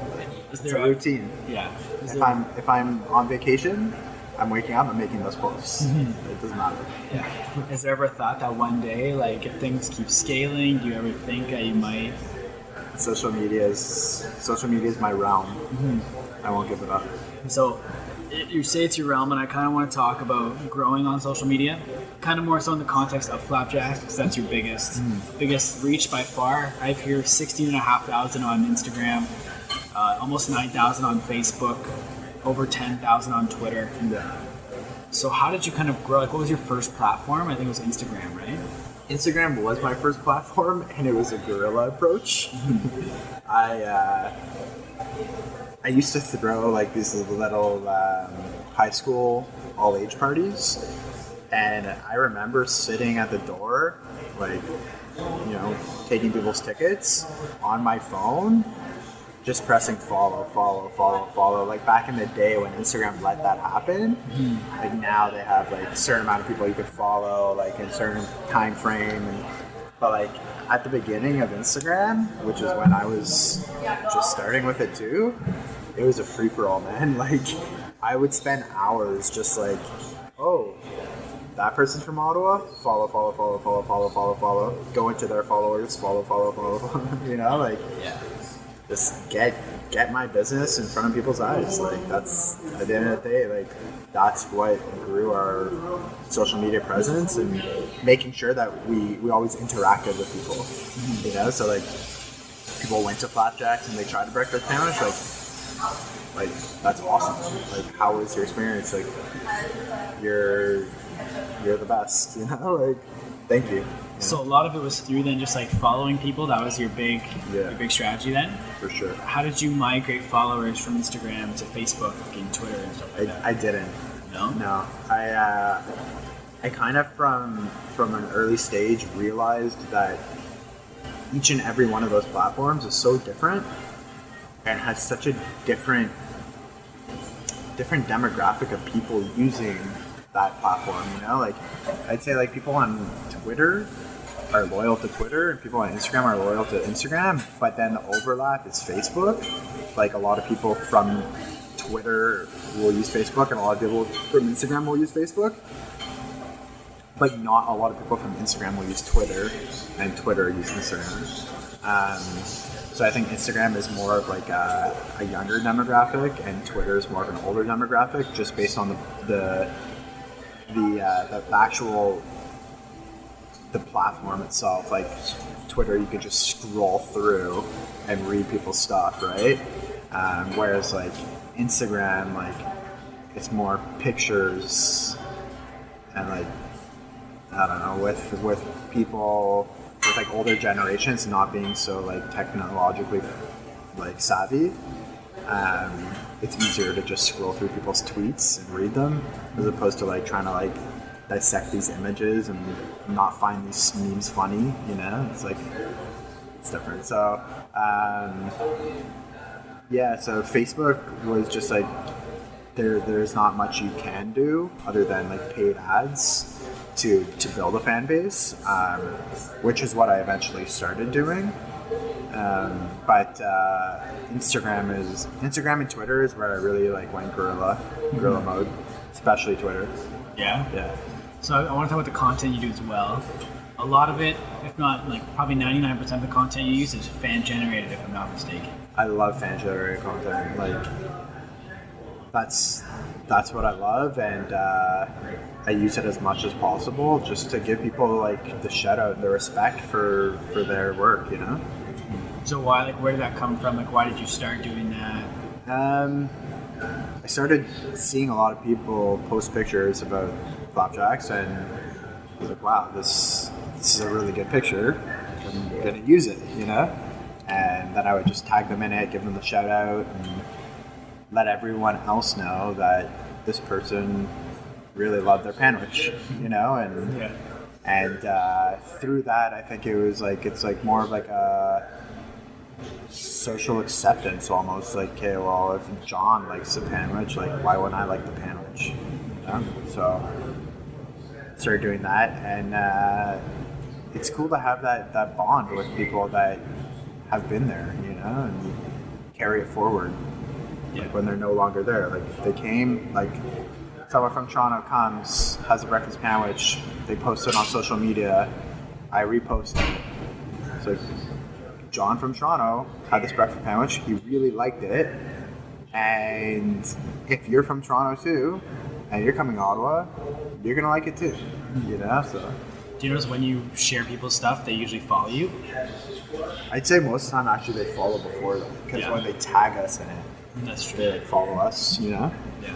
Speaker 2: It's a routine.
Speaker 1: Yeah.
Speaker 2: If I'm on vacation, I'm waking up and making those posts. It doesn't matter.
Speaker 1: Yeah. Is there ever a thought that one day, like, if things keep scaling, do you ever think that you might?
Speaker 2: Social media is my realm. I won't give it up.
Speaker 1: So, you say it's your realm, and I kind of want to talk about growing on social media, kind of more so in the context of Flapjack, because that's your biggest reach by far. I have here 16,500 on Instagram, almost 9,000 on Facebook, over 10,000 on Twitter.
Speaker 2: Yeah.
Speaker 1: So how did you kind of grow? Like, what was your first platform? I think it was Instagram, right?
Speaker 2: Instagram was my first platform, and it was a guerrilla approach. I used to throw like these little high school all-age parties, and I remember sitting at the door, like, you know, taking people's tickets on my phone, just pressing follow. Like back in the day when Instagram let that happen, like now they have like a certain amount of people you could follow, like in a certain time frame, but like at the beginning of Instagram, which is when I was just starting with it too, it was a free-for-all, man. Like, I would spend hours just like, oh, that person's from Ottawa, follow, go into their followers, follow, you know, like, just get my business in front of people's eyes. Like, that's, at the end of the day, like, that's what grew our social media presence, and making sure that we always interacted with people, you know. So like, people went to Flapjacks and they tried to break their sandwich, like that's awesome. Like, how was your experience? Like, you're the best, you know. Like, thank you.
Speaker 1: So a lot of it was through then just like following people. That was your big strategy then?
Speaker 2: For sure.
Speaker 1: How did you migrate followers from Instagram to Facebook and Twitter and stuff like that?
Speaker 2: I didn't. No. I kind of from an early stage realized that each and every one of those platforms is so different and has such a different demographic of people using that platform, you know. Like, I'd say like people on Twitter are loyal to Twitter, and people on Instagram are loyal to Instagram, but then the overlap is Facebook. Like, a lot of people from Twitter will use Facebook, and a lot of people from Instagram will use Facebook, but not a lot of people from Instagram will use Twitter, and Twitter use Instagram. So I think Instagram is more of like a younger demographic, and Twitter is more of an older demographic, just based on the actual the platform itself. Like, Twitter, you could just scroll through and read people's stuff, right? Whereas like Instagram, like, it's more pictures, and like, I don't know, with people with like older generations not being so like technologically like savvy, it's easier to just scroll through people's tweets and read them, as opposed to like trying to like dissect these images and not find these memes funny, you know. It's like, it's different. So so Facebook was just like, there's not much you can do other than like paid ads to build a fan base, which is what I eventually started doing. But Instagram and Twitter is where I really like went guerrilla mode, especially Twitter.
Speaker 1: Yeah. So I want to talk about the content you do as well. A lot of it, if not like probably 99% of the content you use, is fan generated, if I'm not mistaken.
Speaker 2: I love fan generated content. Like, that's what I love, and I use it as much as possible just to give people like the shout out, the respect for their work, you know.
Speaker 1: So why, like, where did that come from? Like, why did you start doing that?
Speaker 2: I started seeing a lot of people post pictures about flapjacks, and I was like, wow, this is a really good picture. I'm gonna use it, you know. And then I would just tag them in it, give them the shout out, and let everyone else know that this person really loved their panwich, you know. And through that, I think it was like, it's like more of like a social acceptance almost. Like, okay, well, if John likes the panwich, like, why wouldn't I like the panwich? You know? So started doing that, and it's cool to have that bond with people that have been there, you know, and carry it forward.
Speaker 1: Yeah.
Speaker 2: Like when they're no longer there. Like they came, like someone from Toronto comes, has a breakfast sandwich, they post it on social media, I repost it. It's like, John from Toronto had this breakfast sandwich, he really liked it, and if you're from Toronto too, and you're coming to Ottawa, you're gonna like it too, you know, so.
Speaker 1: Do you notice when you share people's stuff, they usually follow you?
Speaker 2: I'd say most of the time actually they follow before them, because when they tag us in it,
Speaker 1: that's true.
Speaker 2: they like follow us, you know?
Speaker 1: Yeah,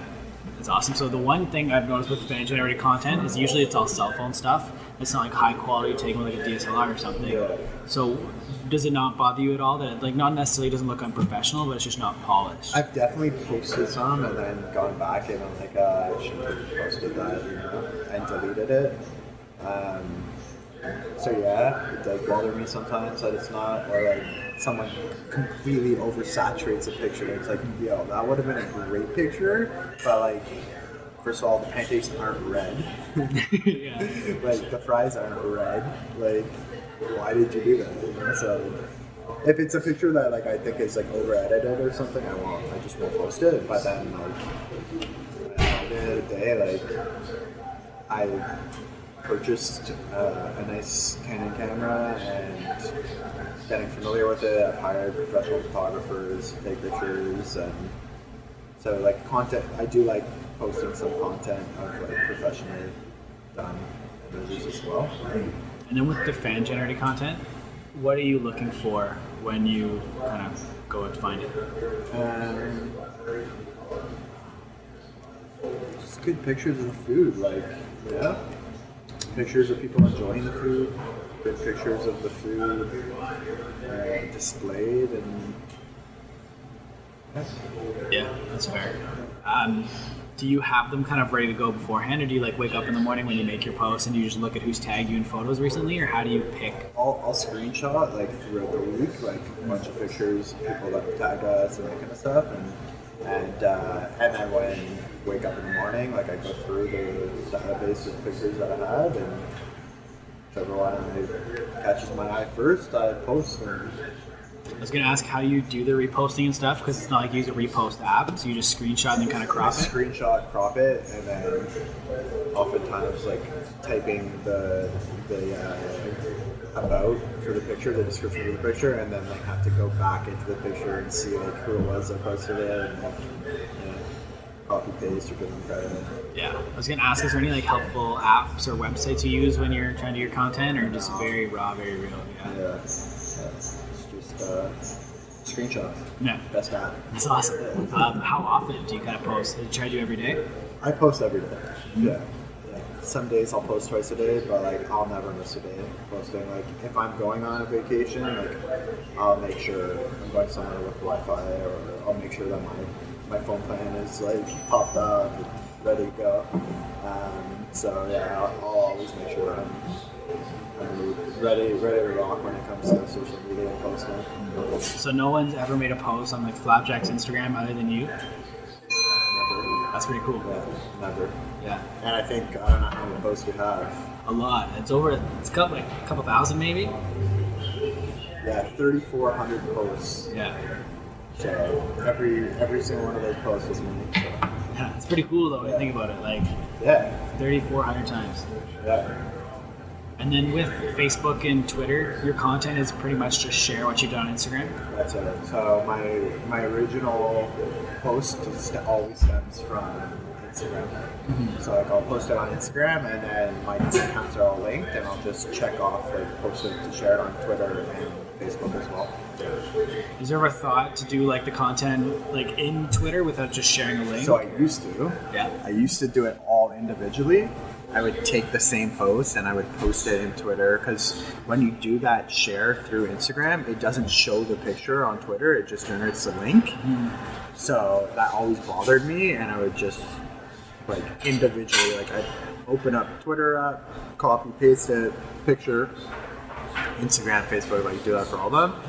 Speaker 1: that's awesome. So the one thing I've noticed with fan-generated content is usually it's all cell phone stuff. It's not like high quality taken with like a DSLR or something.
Speaker 2: Yeah.
Speaker 1: So does it not bother you at all that it, like, not necessarily doesn't look unprofessional, but it's just not polished?
Speaker 2: I've definitely posted some and then gone back and I'm like, I shouldn't have posted that, you know, and deleted it. So yeah, it does bother me sometimes that it's not, or like someone completely oversaturates a picture. It's like, yo, that would have been a great picture, but like, first of all, the pancakes aren't red.
Speaker 1: Yeah.
Speaker 2: Like the fries aren't red. Like, why did you do that? You know? So if it's a picture that like I think is like over edited or something, I just won't post it. But then like at the end of the day, like I purchased a nice Canon camera and getting familiar with it. I've hired professional photographers to take pictures, and so like content, I do like posting some content of like professionally done movies as well.
Speaker 1: And then with the fan-generated content, what are you looking for when you kind of go and find it?
Speaker 2: Just good pictures of the food, like, yeah. Pictures of people enjoying the food, good pictures of the food displayed, and
Speaker 1: yeah, that's fair. Do you have them kind of ready to go beforehand, or do you like wake up in the morning when you make your post and you just look at who's tagged you in photos recently, or how do you pick?
Speaker 2: I'll screenshot like throughout the week, like a bunch of pictures, people that have tagged us and that kind of stuff, and then when wake up in the morning, like I go through the database of pictures that I have, and whichever one catches my eye first, I post them.
Speaker 1: I was going to ask how you do the reposting and stuff, because it's not like you use a repost app, so you just screenshot and then kind of crop it?
Speaker 2: Screenshot, crop it, and then oftentimes like typing the about for the picture, the description of the picture, and then like have to go back into the picture and see like who it was that posted it, and like, you know, copy paste or give them credit.
Speaker 1: Yeah, I was going to ask, is there any like helpful apps or websites you use when you're trying to do your content, or just very raw, very real?
Speaker 2: Yeah. It's just screenshot.
Speaker 1: Yeah.
Speaker 2: Best app.
Speaker 1: That's awesome. How often do you kind of post? Do you try to do every day?
Speaker 2: I post every day. Yeah. Some days I'll post twice a day, but like I'll never miss a day posting. Like if I'm going on a vacation, like I'll make sure I'm going somewhere with Wi-Fi, or I'll make sure that my phone plan is like popped up and ready to go. So yeah, I'll always make sure I'm ready to rock when it comes to social media and posting.
Speaker 1: So no one's ever made a post on like Flapjack's Instagram other than you?
Speaker 2: Never.
Speaker 1: That's pretty cool.
Speaker 2: Yeah, never.
Speaker 1: Yeah.
Speaker 2: And I think, I don't know how many posts you have.
Speaker 1: A lot. It's got like a couple thousand maybe?
Speaker 2: Yeah, 3,400 posts.
Speaker 1: Yeah.
Speaker 2: So every single one of those posts was me. So.
Speaker 1: Yeah, it's pretty cool though when you think about it. Like,
Speaker 2: yeah,
Speaker 1: 3,400 times.
Speaker 2: Yeah.
Speaker 1: And then with Facebook and Twitter, your content is pretty much just share what you've done on Instagram?
Speaker 2: That's it. So my original post always stems from Instagram. So like I'll post it on Instagram, and then my accounts are all linked, and I'll just check off like post it to share it on Twitter and Facebook as well.
Speaker 1: Is there ever a thought to do like the content like in Twitter without just sharing a link?
Speaker 2: So I used to.
Speaker 1: Yeah.
Speaker 2: I used to do it all individually. I would take the same post and I would post it in Twitter, because when you do that share through Instagram, it doesn't show the picture on Twitter, it just generates the link. So that always bothered me, and I would just like individually, like I'd open up Twitter app, copy paste it, picture, Instagram, Facebook, like do that for all of them.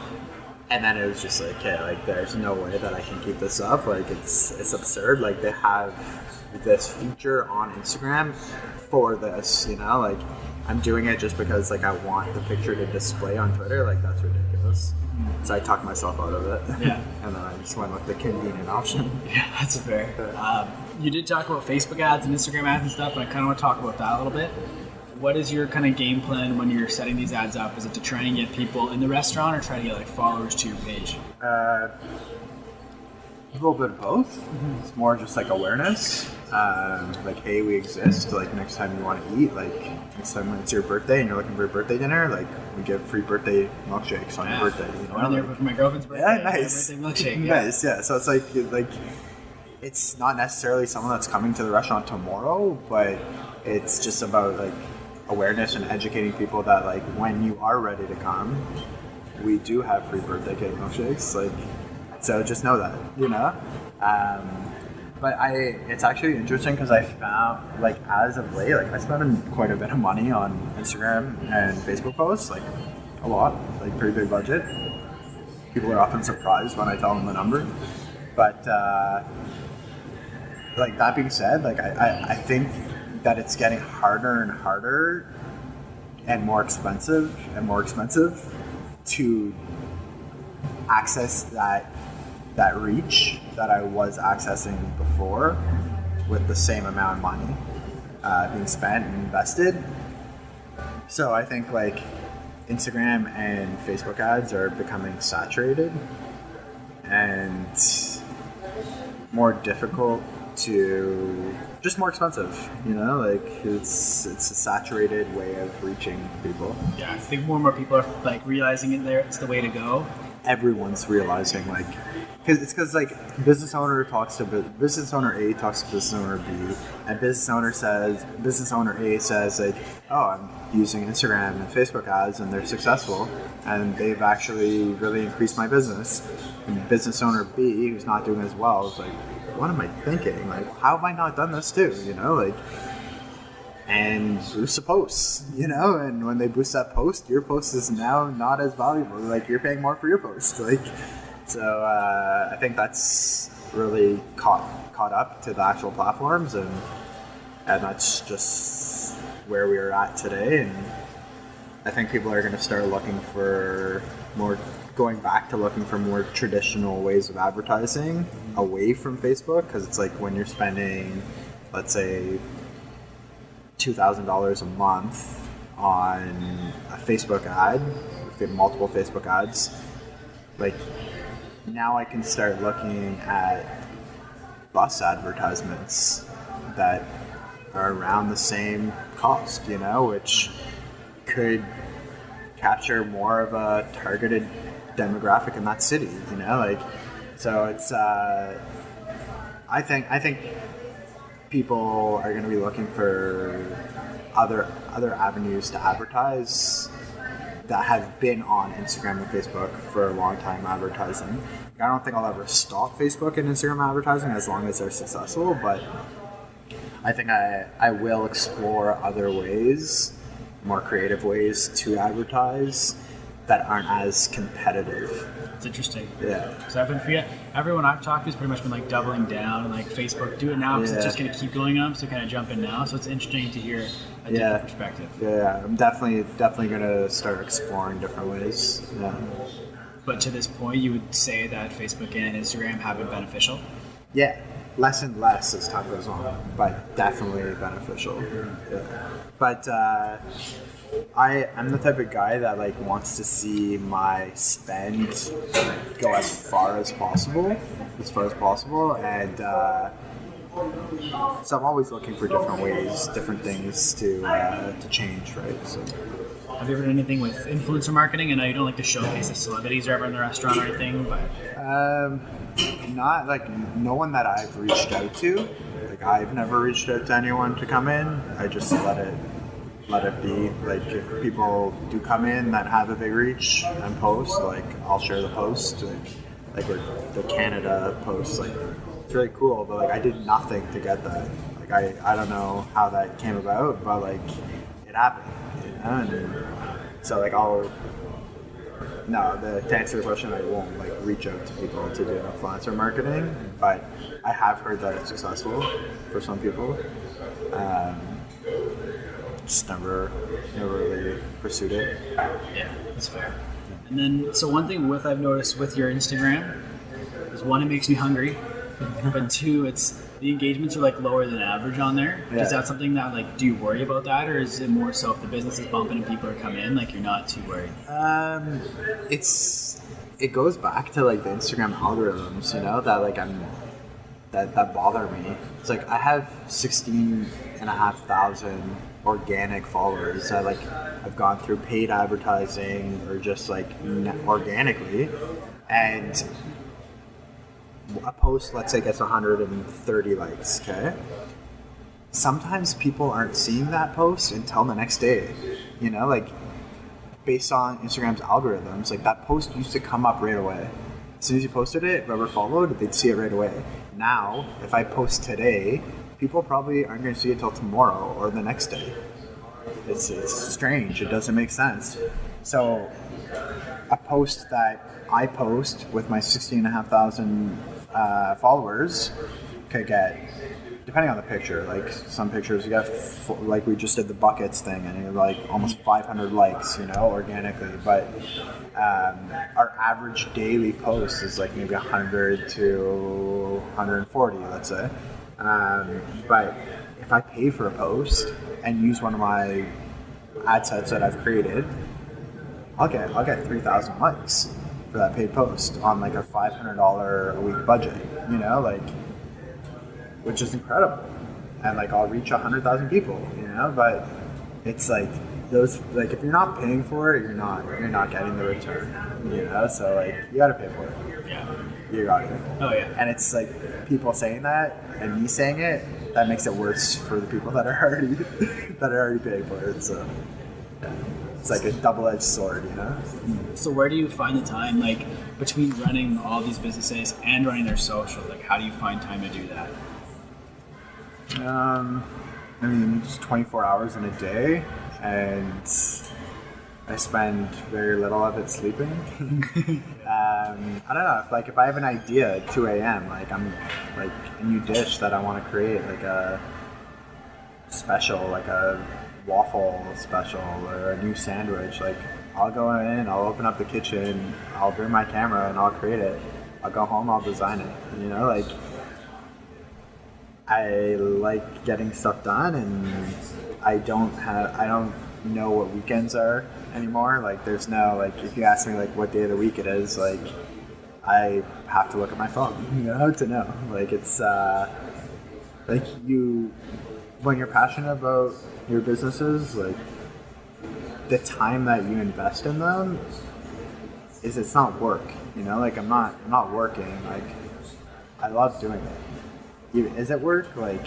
Speaker 2: And then it was just like, okay, like there's no way that I can keep this up. Like it's absurd. Like they have this feature on Instagram for this, you know, like I'm doing it just because like I want the picture to display on Twitter. Like that's ridiculous. So I talked myself out of it.
Speaker 1: Yeah.
Speaker 2: And then I just went with the convenient option.
Speaker 1: Yeah, that's fair. You did talk about Facebook ads and Instagram ads and stuff, and I kind of want to talk about that a little bit. What is your kind of game plan when you're setting these ads up? Is it to try and get people in the restaurant, or try to get like followers to your page?
Speaker 2: A little bit of both. It's more just like awareness. Like, hey, we exist. Like, next time you want to eat, like, next time when it's your birthday and you're looking for a birthday dinner, like, we give free birthday milkshakes on your birthday. You know?
Speaker 1: I went there for my girlfriend's birthday.
Speaker 2: Yeah, nice.
Speaker 1: Birthday milkshake. Yeah.
Speaker 2: Nice, yeah. So it's like, it's not necessarily someone that's coming to the restaurant tomorrow, but it's just about, like, awareness and educating people that, like, when you are ready to come, we do have free birthday cake milkshakes. Like, so just know that, you know? But it's actually interesting because I found, like, as of late, like, I spend quite a bit of money on Instagram and Facebook posts, like, a lot, like, pretty big budget. People are often surprised when I tell them the number. But, like, that being said, like, I think that it's getting harder and harder and more expensive to access that reach that I was accessing before with the same amount of money being spent and invested. So I think like Instagram and Facebook ads are becoming saturated and more difficult to, just more expensive, you know, like it's a saturated way of reaching people.
Speaker 1: Yeah, I think more and more people are like realizing it there. It's the way to go.
Speaker 2: Everyone's realizing, like, because like business owner talks to business owner A talks to business owner B, and business owner A says like, oh, I'm using Instagram and Facebook ads and they're successful and they've actually really increased my business. And business owner B, who's not doing as well, is like, what am I thinking? Like, how have I not done this too? You know, like, and boost a post, you know, and when they boost that post, your post is now not as valuable. Like, you're paying more for your post. Like, so I think that's really caught up to the actual platforms, and that's just where we are at today. And I think people are going to start looking for going back to looking for more traditional ways of advertising away from Facebook, because it's like when you're spending, let's say, $2,000 a month on a Facebook ad, multiple Facebook ads, like now I can start looking at bus advertisements that are around the same cost, you know, which could capture more of a targeted demographic in that city, you know, like, so it's I think people are going to be looking for other avenues to advertise that have been on Instagram and Facebook for a long time advertising. I don't think I'll ever stop Facebook and Instagram advertising as long as they're successful, but I think I will explore other ways, more creative ways to advertise that aren't as competitive.
Speaker 1: It's interesting.
Speaker 2: Yeah.
Speaker 1: So I've been everyone I've talked to has pretty much been like doubling down and like Facebook, do it now because it's just going to keep going up. So kind of jump in now. So it's interesting to hear a different perspective.
Speaker 2: Yeah, I'm definitely going to start exploring different ways. Yeah.
Speaker 1: But to this point, you would say that Facebook and Instagram have been beneficial?
Speaker 2: Yeah. less and less as time goes on, but definitely beneficial. Yeah. But I'm the type of guy that like wants to see my spend go as far as possible, and so I'm always looking for different ways, different things to change, right? So.
Speaker 1: Have you ever done anything with influencer marketing? I know you don't like to showcase the celebrities or ever in the restaurant or anything, but
Speaker 2: not like no one that I've reached out to. Like I've never reached out to anyone to come in. I just let it be. Like if people do come in that have a big reach and post, like I'll share the post. Like the Canada post, like it's really cool. But like I did nothing to get that. Like I don't know how that came about, but like it happened. And so like to answer your question, I won't like reach out to people to do influencer marketing, but I have heard that it's successful for some people. Just never really pursued it.
Speaker 1: Yeah, that's fair. And then, so one thing I've noticed with your Instagram is one, it makes me hungry, but two, it's the engagements are like lower than average on there. Yeah. Is that something that like, do you worry about that, or is it more so if the business is bumping and people are coming in, like you're not too worried?
Speaker 2: It goes back to like the Instagram algorithms, you know, that like that bother me. It's like I have 16,500 organic followers that like I've gone through paid advertising or just like organically, and a post, let's say, gets 130 likes, okay? Sometimes people aren't seeing that post until the next day, you know, like based on Instagram's algorithms, like that post used to come up right away. As soon as you posted it, whoever followed, they'd see it right away. Now, if I post today, people probably aren't going to see it till tomorrow or the next day. It's strange. It doesn't make sense. So a post that I post with my 16,500 followers could get, depending on the picture, like some pictures you get, like we just did the buckets thing and you're like almost 500 likes, you know, organically. But our average daily post is like maybe 100 to 140, let's say. But if I pay for a post and use one of my ad sets that I've created, I'll get 3,000 likes for that paid post on like a $500 a week budget, you know, like, which is incredible. And like I'll reach 100,000 people, you know, but it's like those, like if you're not paying for it, you're not getting the return, you know. So like you gotta pay for it.
Speaker 1: Yeah.
Speaker 2: You got it.
Speaker 1: Oh yeah.
Speaker 2: And it's like people saying that and me saying it, that makes it worse for the people that are already paying for it. So yeah. It's like a double-edged sword, you know.
Speaker 1: So where do you find the time, like between running all these businesses and running their social? Like how do you find time to do that?
Speaker 2: I mean, just 24 hours in a day, and I spend very little of it sleeping. I don't know, if I have an idea at 2 a.m., like I'm like a new dish that I want to create, like a special, like a waffle special or a new sandwich, like I'll go in, I'll open up the kitchen, I'll bring my camera and I'll create it. I'll go home, I'll design it, you know, like I like getting stuff done, and I don't know what weekends are anymore. Like there's no, like if you ask me like what day of the week it is, like I have to look at my phone, you know, to know. Like it's like when you're passionate about your businesses, like the time that you invest in them it's not work, you know. Like I'm not working. Like I love doing it. Is it work? Like,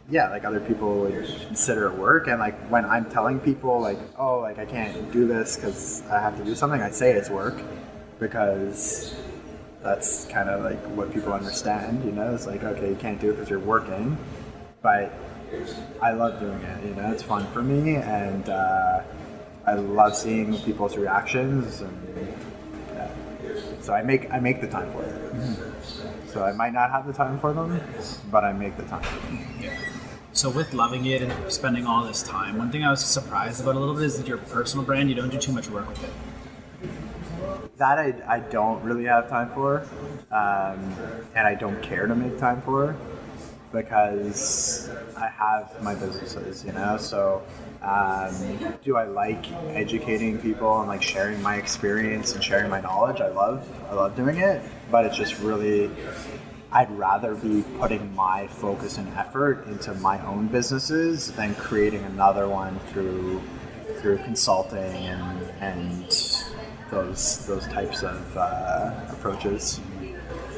Speaker 2: yeah, like other people would consider it work. And like when I'm telling people like, oh, like I can't do this because I have to do something, I say it's work because that's kind of like what people understand, you know. It's like, okay, you can't do it because you're working, but I love doing it, you know. It's fun for me, and I love seeing people's reactions, and yeah. So I make the time for it. Mm-hmm. So I might not have the time for them, but I make the time for them.
Speaker 1: Yeah. So with loving it and spending all this time, one thing I was surprised about a little bit is that your personal brand, you don't do too much work with it.
Speaker 2: That I don't really have time for, and I don't care to make time for, because I have my businesses, you know. So, do I like educating people and like sharing my experience and sharing my knowledge? I love doing it, but it's just really, I'd rather be putting my focus and effort into my own businesses than creating another one through consulting and those types of approaches.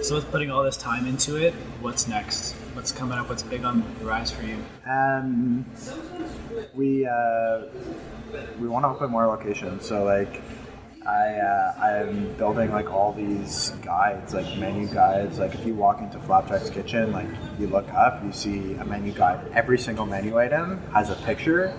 Speaker 1: So with putting all this time into it, what's next? What's coming up? What's big on the rise for you?
Speaker 2: We want to open more locations. So like I'm building like all these guides, like menu guides. Like if you walk into Flapjack's kitchen, like you look up, you see a menu guide. Every single menu item has a picture,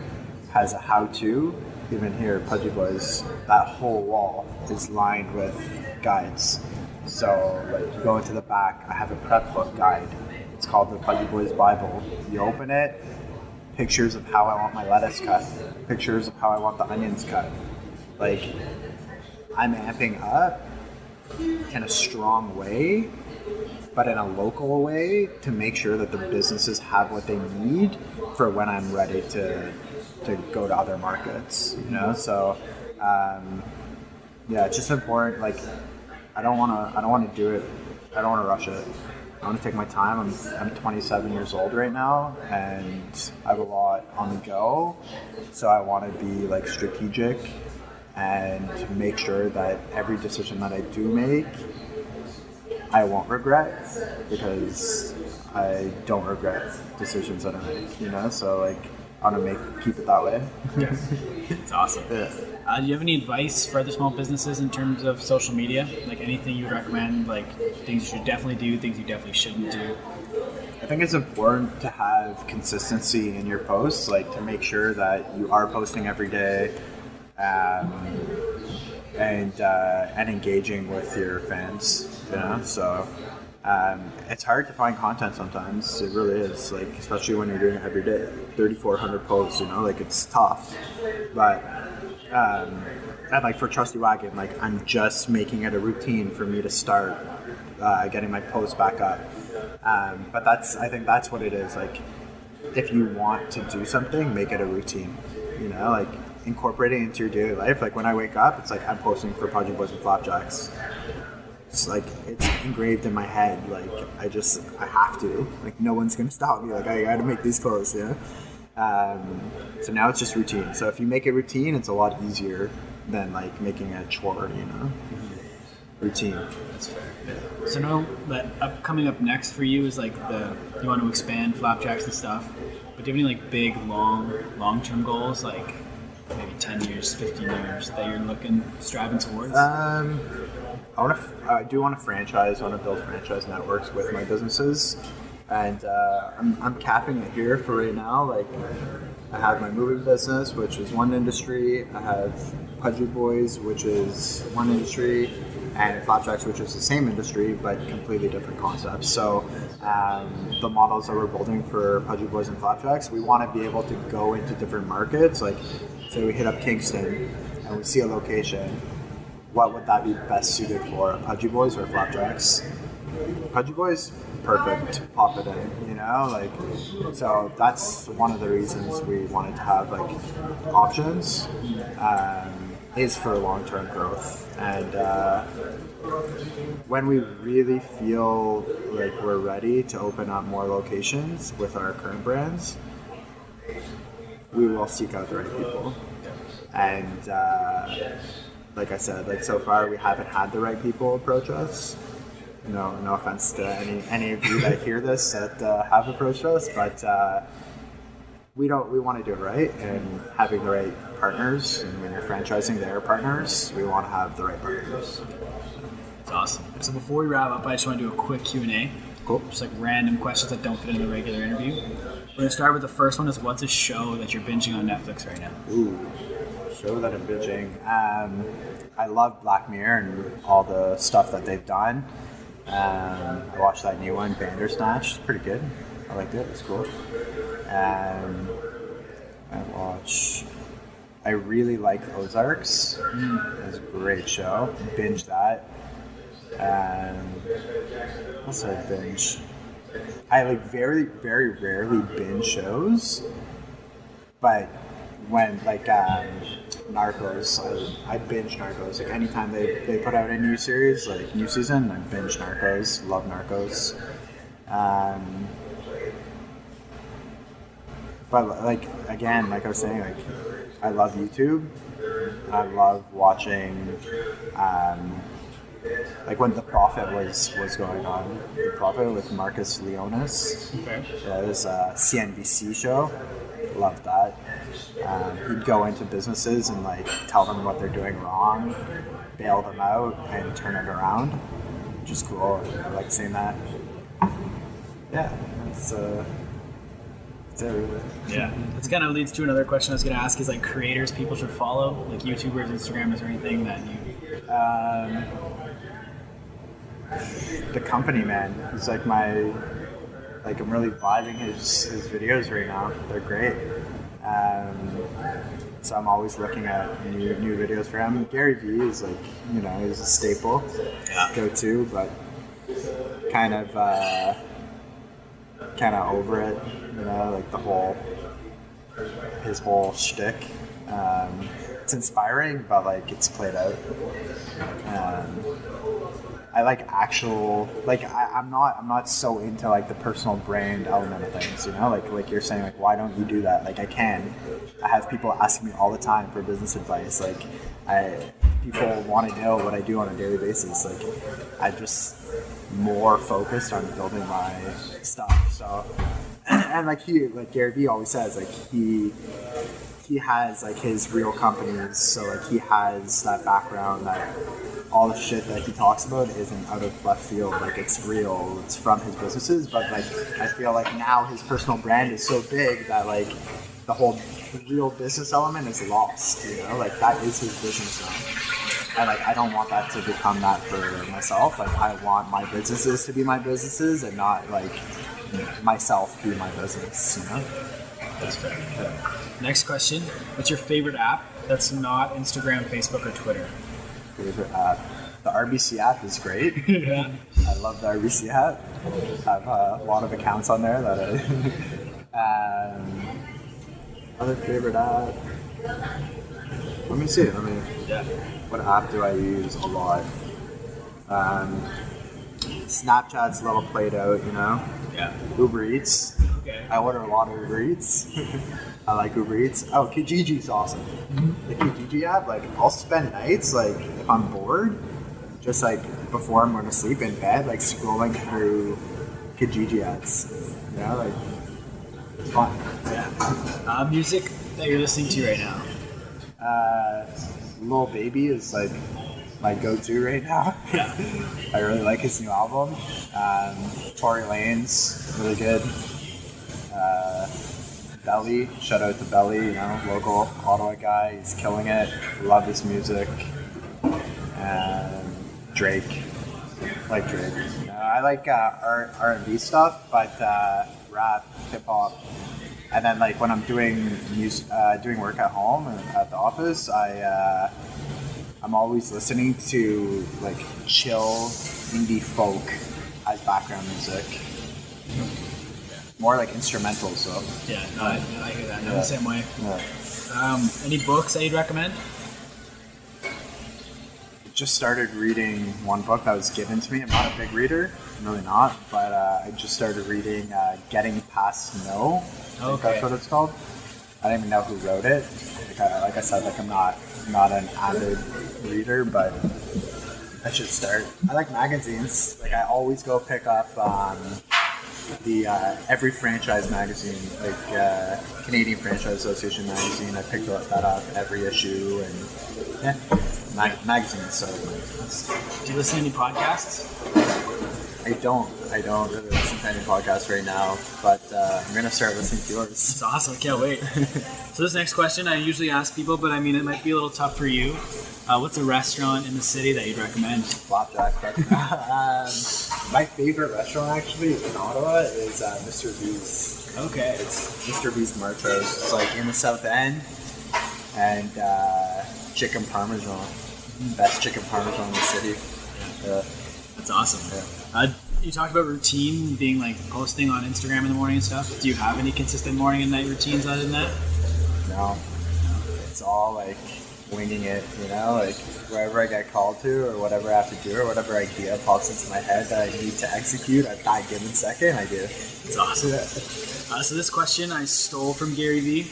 Speaker 2: has a how-to. Even here, Pudgy Boys, that whole wall is lined with guides. So like you go into the back, I have a prep book guide. It's called the Pudgy Boys Bible. You open it, pictures of how I want my lettuce cut, pictures of how I want the onions cut. Like, I'm amping up in a strong way, but in a local way to make sure that the businesses have what they need for when I'm ready to go to other markets, you know. So yeah, it's just important. Like, I don't want to do it. I don't want to rush it. I want to take my time. I'm 27 years old right now, and I have a lot on the go. So I want to be like strategic and make sure that every decision that I do make, I won't regret, because I don't regret decisions that I make, you know. So like, I want to keep it that way.
Speaker 1: Yeah, it's awesome.
Speaker 2: Yeah.
Speaker 1: Do you have any advice for other small businesses in terms of social media? Like anything you would recommend, like things you should definitely do, things you definitely shouldn't do?
Speaker 2: I think it's important to have consistency in your posts, like to make sure that you are posting every day, and engaging with your fans, you know. So it's hard to find content sometimes. It really is, like, especially when you're doing it every day, 3,400 posts, you know, like it's tough. But and like for Trusty Wagon, like I'm just making it a routine for me to start getting my posts back up. But I think that's what it is. Like, if you want to do something, make it a routine, you know, like incorporate it into your daily life. Like when I wake up, it's like I'm posting for Pudgy Boys and Flapjacks. It's like, it's engraved in my head. Like I have to. Like no one's gonna stop me. Like I gotta make these posts, yeah. So now it's just routine. So if you make it routine, it's a lot easier than like making a chore, you know. Routine.
Speaker 1: That's fair. Yeah. So now that coming up next for you is like you want to expand Flapjacks and stuff, but do you have any like big long-term goals, like maybe 10 years, 15 years that you're striving towards?
Speaker 2: I do want to franchise. I want to build franchise networks with my businesses, and I'm capping it here for right now. Like, I have my movie business, which is one industry. I have Pudgy Boys, which is one industry, and Flapjacks, which is the same industry but completely different concepts. So the models that we're building for Pudgy Boys and Flapjacks, we want to be able to go into different markets. Like, say we hit up Kingston and we see a location. What would that be best suited for, Pudgy Boys or Flapjacks? Pudgy Boys, perfect, pop it in, you know, like, so that's one of the reasons we wanted to have like options, is for long-term growth. And when we really feel like we're ready to open up more locations with our current brands, we will seek out the right people. And like I said, like so far we haven't had the right people approach us. No offense to any of you that hear this that have approached us, but we want to do it right, and having the right partners. And when you're franchising their partners, we want to have the right partners.
Speaker 1: That's awesome. So before we wrap up, I just want to do a quick Q&A.
Speaker 2: Cool.
Speaker 1: Just like random questions that don't fit in the regular interview. We're gonna start with the first one. Is what's a show that you're binging on Netflix right now?
Speaker 2: Ooh. Show that I'm binging. I love Black Mirror and all the stuff that they've done. I watched that new one, Bandersnatch. It's pretty good. I liked it. It's cool. I watch I really like Ozarks. It was a great show. Binge that. What's I binge? I like very, very rarely binge shows, but when like Narcos, I binge Narcos. Like anytime they put out a new series, like new season, I binge Narcos. Love Narcos. But like again, like I was saying, like I love YouTube. I love watching. Like when The Prophet was going on, The Prophet with Marcus Leonis.
Speaker 1: Okay.
Speaker 2: It was a CNBC show. Loved that. He'd go into businesses and like tell them what they're doing wrong, bail them out, and turn it around, which is cool. I like seeing that. Yeah, that's it really.
Speaker 1: Yeah, this kind of leads to another question I was going to ask: is like creators people should follow, like YouTubers, Instagrammers, or anything that you?
Speaker 2: The company man. He's like I'm really vibing his videos right now. They're great. So I'm always looking at new videos for him. Gary Vee is like, he's a staple, go-to, but kind of over it, like his whole shtick. It's inspiring, but like it's played out. I like I'm not so into like the personal brand element of things, like you're saying, like why don't you do that? Like I have people asking me all the time for business advice. Like people want to know what I do on a daily basis. Like I just more focused on building my stuff. So and like Gary Vee always says, like he has like his real companies, so like he has that background that all the shit that he talks about isn't out of left field. Like it's real, it's from his businesses. But like I feel like now his personal brand is so big that like the whole real business element is lost. Like that is his business now. And like I don't want that to become that for myself. Like I want my businesses to be my businesses and not like myself be my business.
Speaker 1: That's fair. Yeah. Next question: what's your favorite app that's not Instagram, Facebook, or Twitter?
Speaker 2: Favorite app? The RBC app is great.
Speaker 1: Yeah.
Speaker 2: I love the RBC app. I have a lot of accounts on there that other favorite app? Let me see. What app do I use a lot? Snapchat's a little played out,
Speaker 1: Yeah.
Speaker 2: Uber Eats.
Speaker 1: Okay.
Speaker 2: I order a lot of Uber Eats. I like Uber Eats. Oh, Kijiji's awesome. Mm-hmm. The Kijiji app, like I'll spend nights, like if I'm bored, just like before I'm going to sleep in bed, like scrolling through Kijiji ads. Like it's fun.
Speaker 1: Yeah. Music that you're listening to right now?
Speaker 2: Lil Baby is like my go-to right now.
Speaker 1: Yeah.
Speaker 2: I really like his new album. Tory Lanez, really good. Belly, shout out to Belly, local Ottawa guy. He's killing it. Love his music. Drake, like Drake. I like R&B stuff, but rap, hip hop. And then like when I'm doing work at home and at the office, I'm always listening to like chill indie folk as background music. More like instrumentals, so.
Speaker 1: Yeah, no, I hear that. I'm the same way.
Speaker 2: Yeah.
Speaker 1: Any books that you'd recommend?
Speaker 2: Just started reading one book that was given to me. I'm not a big reader, I'm really not, but I just started reading Getting Past No. I think that's what it's called. I don't even know who wrote it. Like I said, like I'm not an avid reader, but I should start. I like magazines. Like I always go pick up the every franchise magazine, like Canadian Franchise Association magazine. I picked that up every issue, and magazines. So,
Speaker 1: do you listen to any podcasts?
Speaker 2: I don't really listen to any podcasts right now, but I'm gonna start listening to yours.
Speaker 1: That's awesome. I can't wait. So this next question I usually ask people, but I mean it might be a little tough for you. What's a restaurant in the city that you'd recommend?
Speaker 2: Flapjack. My favorite restaurant actually in Ottawa is Mr. B's.
Speaker 1: Okay.
Speaker 2: It's Mr. B's Marchos. It's like in the South End. and chicken parmesan. Best chicken parmesan in the city.
Speaker 1: That's awesome.
Speaker 2: Yeah.
Speaker 1: You talked about routine being like posting on Instagram in the morning and stuff. Do you have any consistent morning and night routines other than that?
Speaker 2: No. It's all like winging it, you know, like wherever I get called to or whatever I have to do or whatever idea pops into my head that I need to execute at that given second, I do.
Speaker 1: It's awesome. So this question I stole from Gary Vee.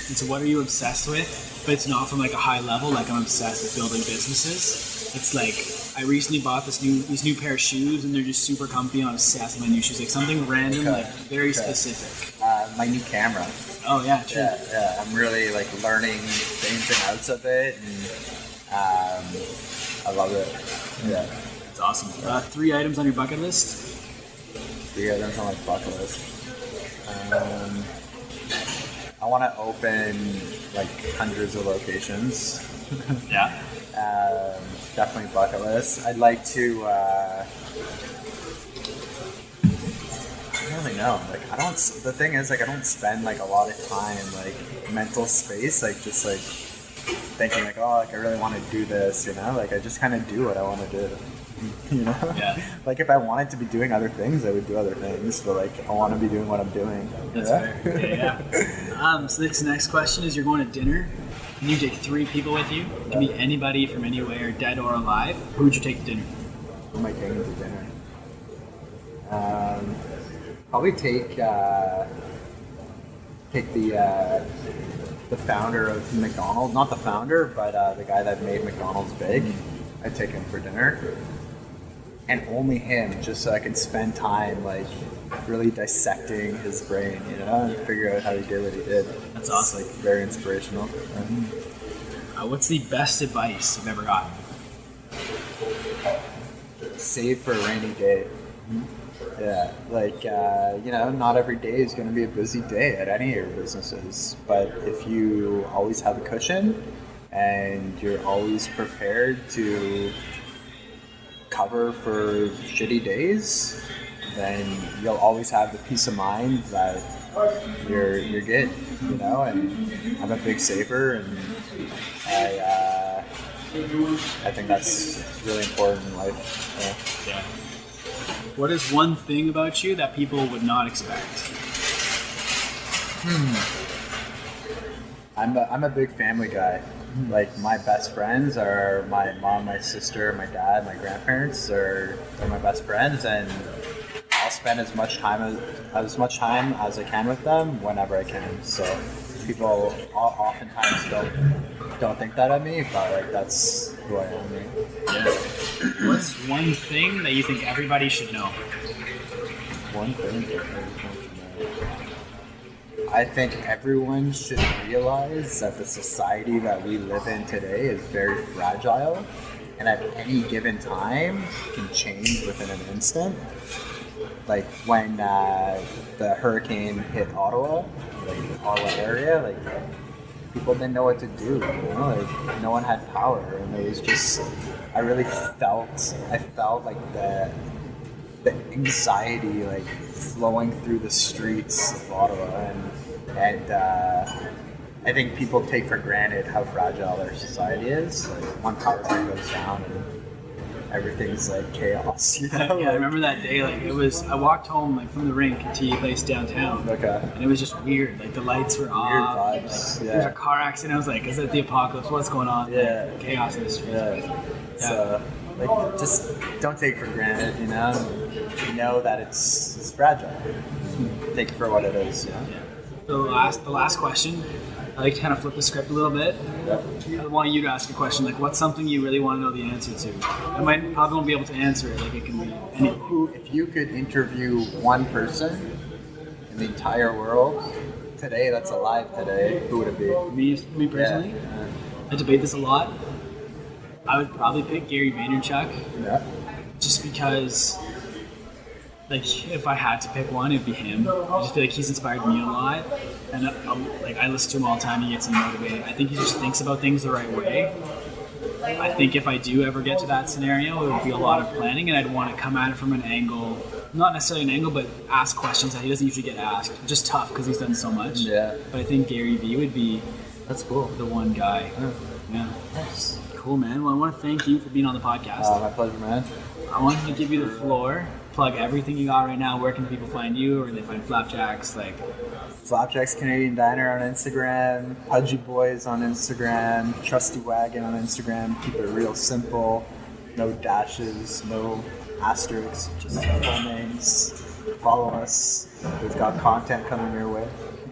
Speaker 1: And so what are you obsessed with? But it's not from like a high level, like I'm obsessed with building businesses. It's like I recently bought these new pair of shoes and they're just super comfy and I'm obsessed with my new shoes. Like something random, like very specific.
Speaker 2: My new camera.
Speaker 1: Oh yeah, true.
Speaker 2: Yeah. I'm really like learning the ins and outs of it, and I love it. Yeah,
Speaker 1: it's awesome. 3 items on your bucket list.
Speaker 2: 3 items on my bucket list. I want to open like hundreds of locations.
Speaker 1: Yeah.
Speaker 2: Definitely bucket list. I'd like to. I don't really know. Like I don't. The thing is, like I don't spend like a lot of time like mental space, like just like thinking like, oh, like I really want to do this, you know. Like I just kind of do what I want to do, you know.
Speaker 1: Yeah.
Speaker 2: Like if I wanted to be doing other things, I would do other things. But like I want to be doing what I'm doing.
Speaker 1: That's fair. Yeah. So this next question is: you're going to dinner, and you take 3 people with you. It can be anybody from anywhere, dead or alive. Who would you take to dinner?
Speaker 2: Who am I taking to dinner? Probably take the founder of McDonald's, not the founder, but the guy that made McDonald's big. I'd take him for dinner, and only him, just so I can spend time like really dissecting his brain, you know, and figure out how he did what he did.
Speaker 1: That's awesome.
Speaker 2: It's like very inspirational.
Speaker 1: What's the best advice you've ever gotten?
Speaker 2: Save for a rainy day. Yeah, like, you know, not every day is going to be a busy day at any of your businesses, but if you always have a cushion and you're always prepared to cover for shitty days, then you'll always have the peace of mind that you're good, you know. And I'm a big saver, and I think that's really important in life.
Speaker 1: Yeah. What is one thing about you that people would not expect?
Speaker 2: I'm a big family guy. Like my best friends are my mom, my sister, my dad, my grandparents are my best friends, and I'll spend as much time as I can with them whenever I can. So people oftentimes don't think that of me, but like that's who I am.
Speaker 1: Yeah. What's one thing that you think everybody should know?
Speaker 2: One thing that everyone should know. I think everyone should realize that the society that we live in today is very fragile, and at any given time can change within an instant. Like when the hurricane hit Ottawa, like the Ottawa area, like people didn't know what to do, you know? Like no one had power, and it was just, I felt like the anxiety like flowing through the streets of Ottawa, and I think people take for granted how fragile our society is. Like one power grid goes down and everything's like chaos, you know?
Speaker 1: Yeah, I remember that day. Like I walked home like from the rink to your place downtown.
Speaker 2: Okay.
Speaker 1: And it was just weird. Like the lights were off.
Speaker 2: Weird vibes.
Speaker 1: Like, there's a car accident. I was like, is it the apocalypse? What's going on?
Speaker 2: Yeah.
Speaker 1: Like, chaos in the streets.
Speaker 2: Yeah. So like just don't take it for granted, you know? You know that it's fragile. Take it for what it is. Yeah.
Speaker 1: The last question. I like to kind of flip the script a little bit.
Speaker 2: Yeah.
Speaker 1: I want you to ask a question, like what's something you really want to know the answer to? I probably won't be able to answer it, like it can be anything.
Speaker 2: If you could interview one person in the entire world today that's alive today, who would it be?
Speaker 1: Me personally?
Speaker 2: Yeah.
Speaker 1: I debate this a lot. I would probably pick Gary Vaynerchuk.
Speaker 2: Yeah.
Speaker 1: Just because, like, if I had to pick one, it'd be him. I just feel like he's inspired me a lot. And I listen to him all the time. He gets me motivated. I think he just thinks about things the right way. I think if I do ever get to that scenario, it would be a lot of planning, and I'd want to come at it from an angle, not necessarily an angle, but ask questions that he doesn't usually get asked. Just tough because he's done so much.
Speaker 2: Yeah.
Speaker 1: But I think Gary Vee would be
Speaker 2: That's cool.
Speaker 1: The one guy. Yeah.
Speaker 2: Nice.
Speaker 1: Cool, man. Well, I want to thank you for being on the podcast.
Speaker 2: My pleasure, man.
Speaker 1: I wanted to give you the floor. Plug everything you got right now. Where can people find you, or can they find Flapjacks? Like
Speaker 2: Flapjack's Canadian Diner on Instagram, Pudgy Boys on Instagram, Trusty Wagon on Instagram. Keep it real simple. No dashes, no asterisks, just full names. Follow us. We've got content coming your way.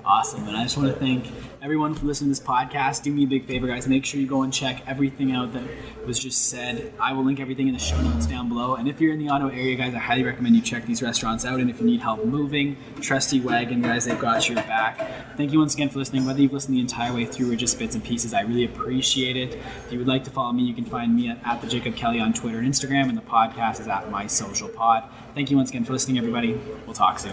Speaker 1: Awesome, and I just want to thank everyone for listening to this podcast. Do me a big favor, guys. Make sure you go and check everything out that was just said. I will link everything in the show notes down below. And if you're in the Ottawa area, guys, I highly recommend you check these restaurants out. And if you need help moving, Trusty Wagon, guys, they've got your back. Thank you once again for listening. Whether you've listened the entire way through or just bits and pieces, I really appreciate it. If you would like to follow me, you can find me at the Jacob Kelly on Twitter and Instagram, and the podcast is at My Social Pod. Thank you once again for listening, everybody. We'll talk soon.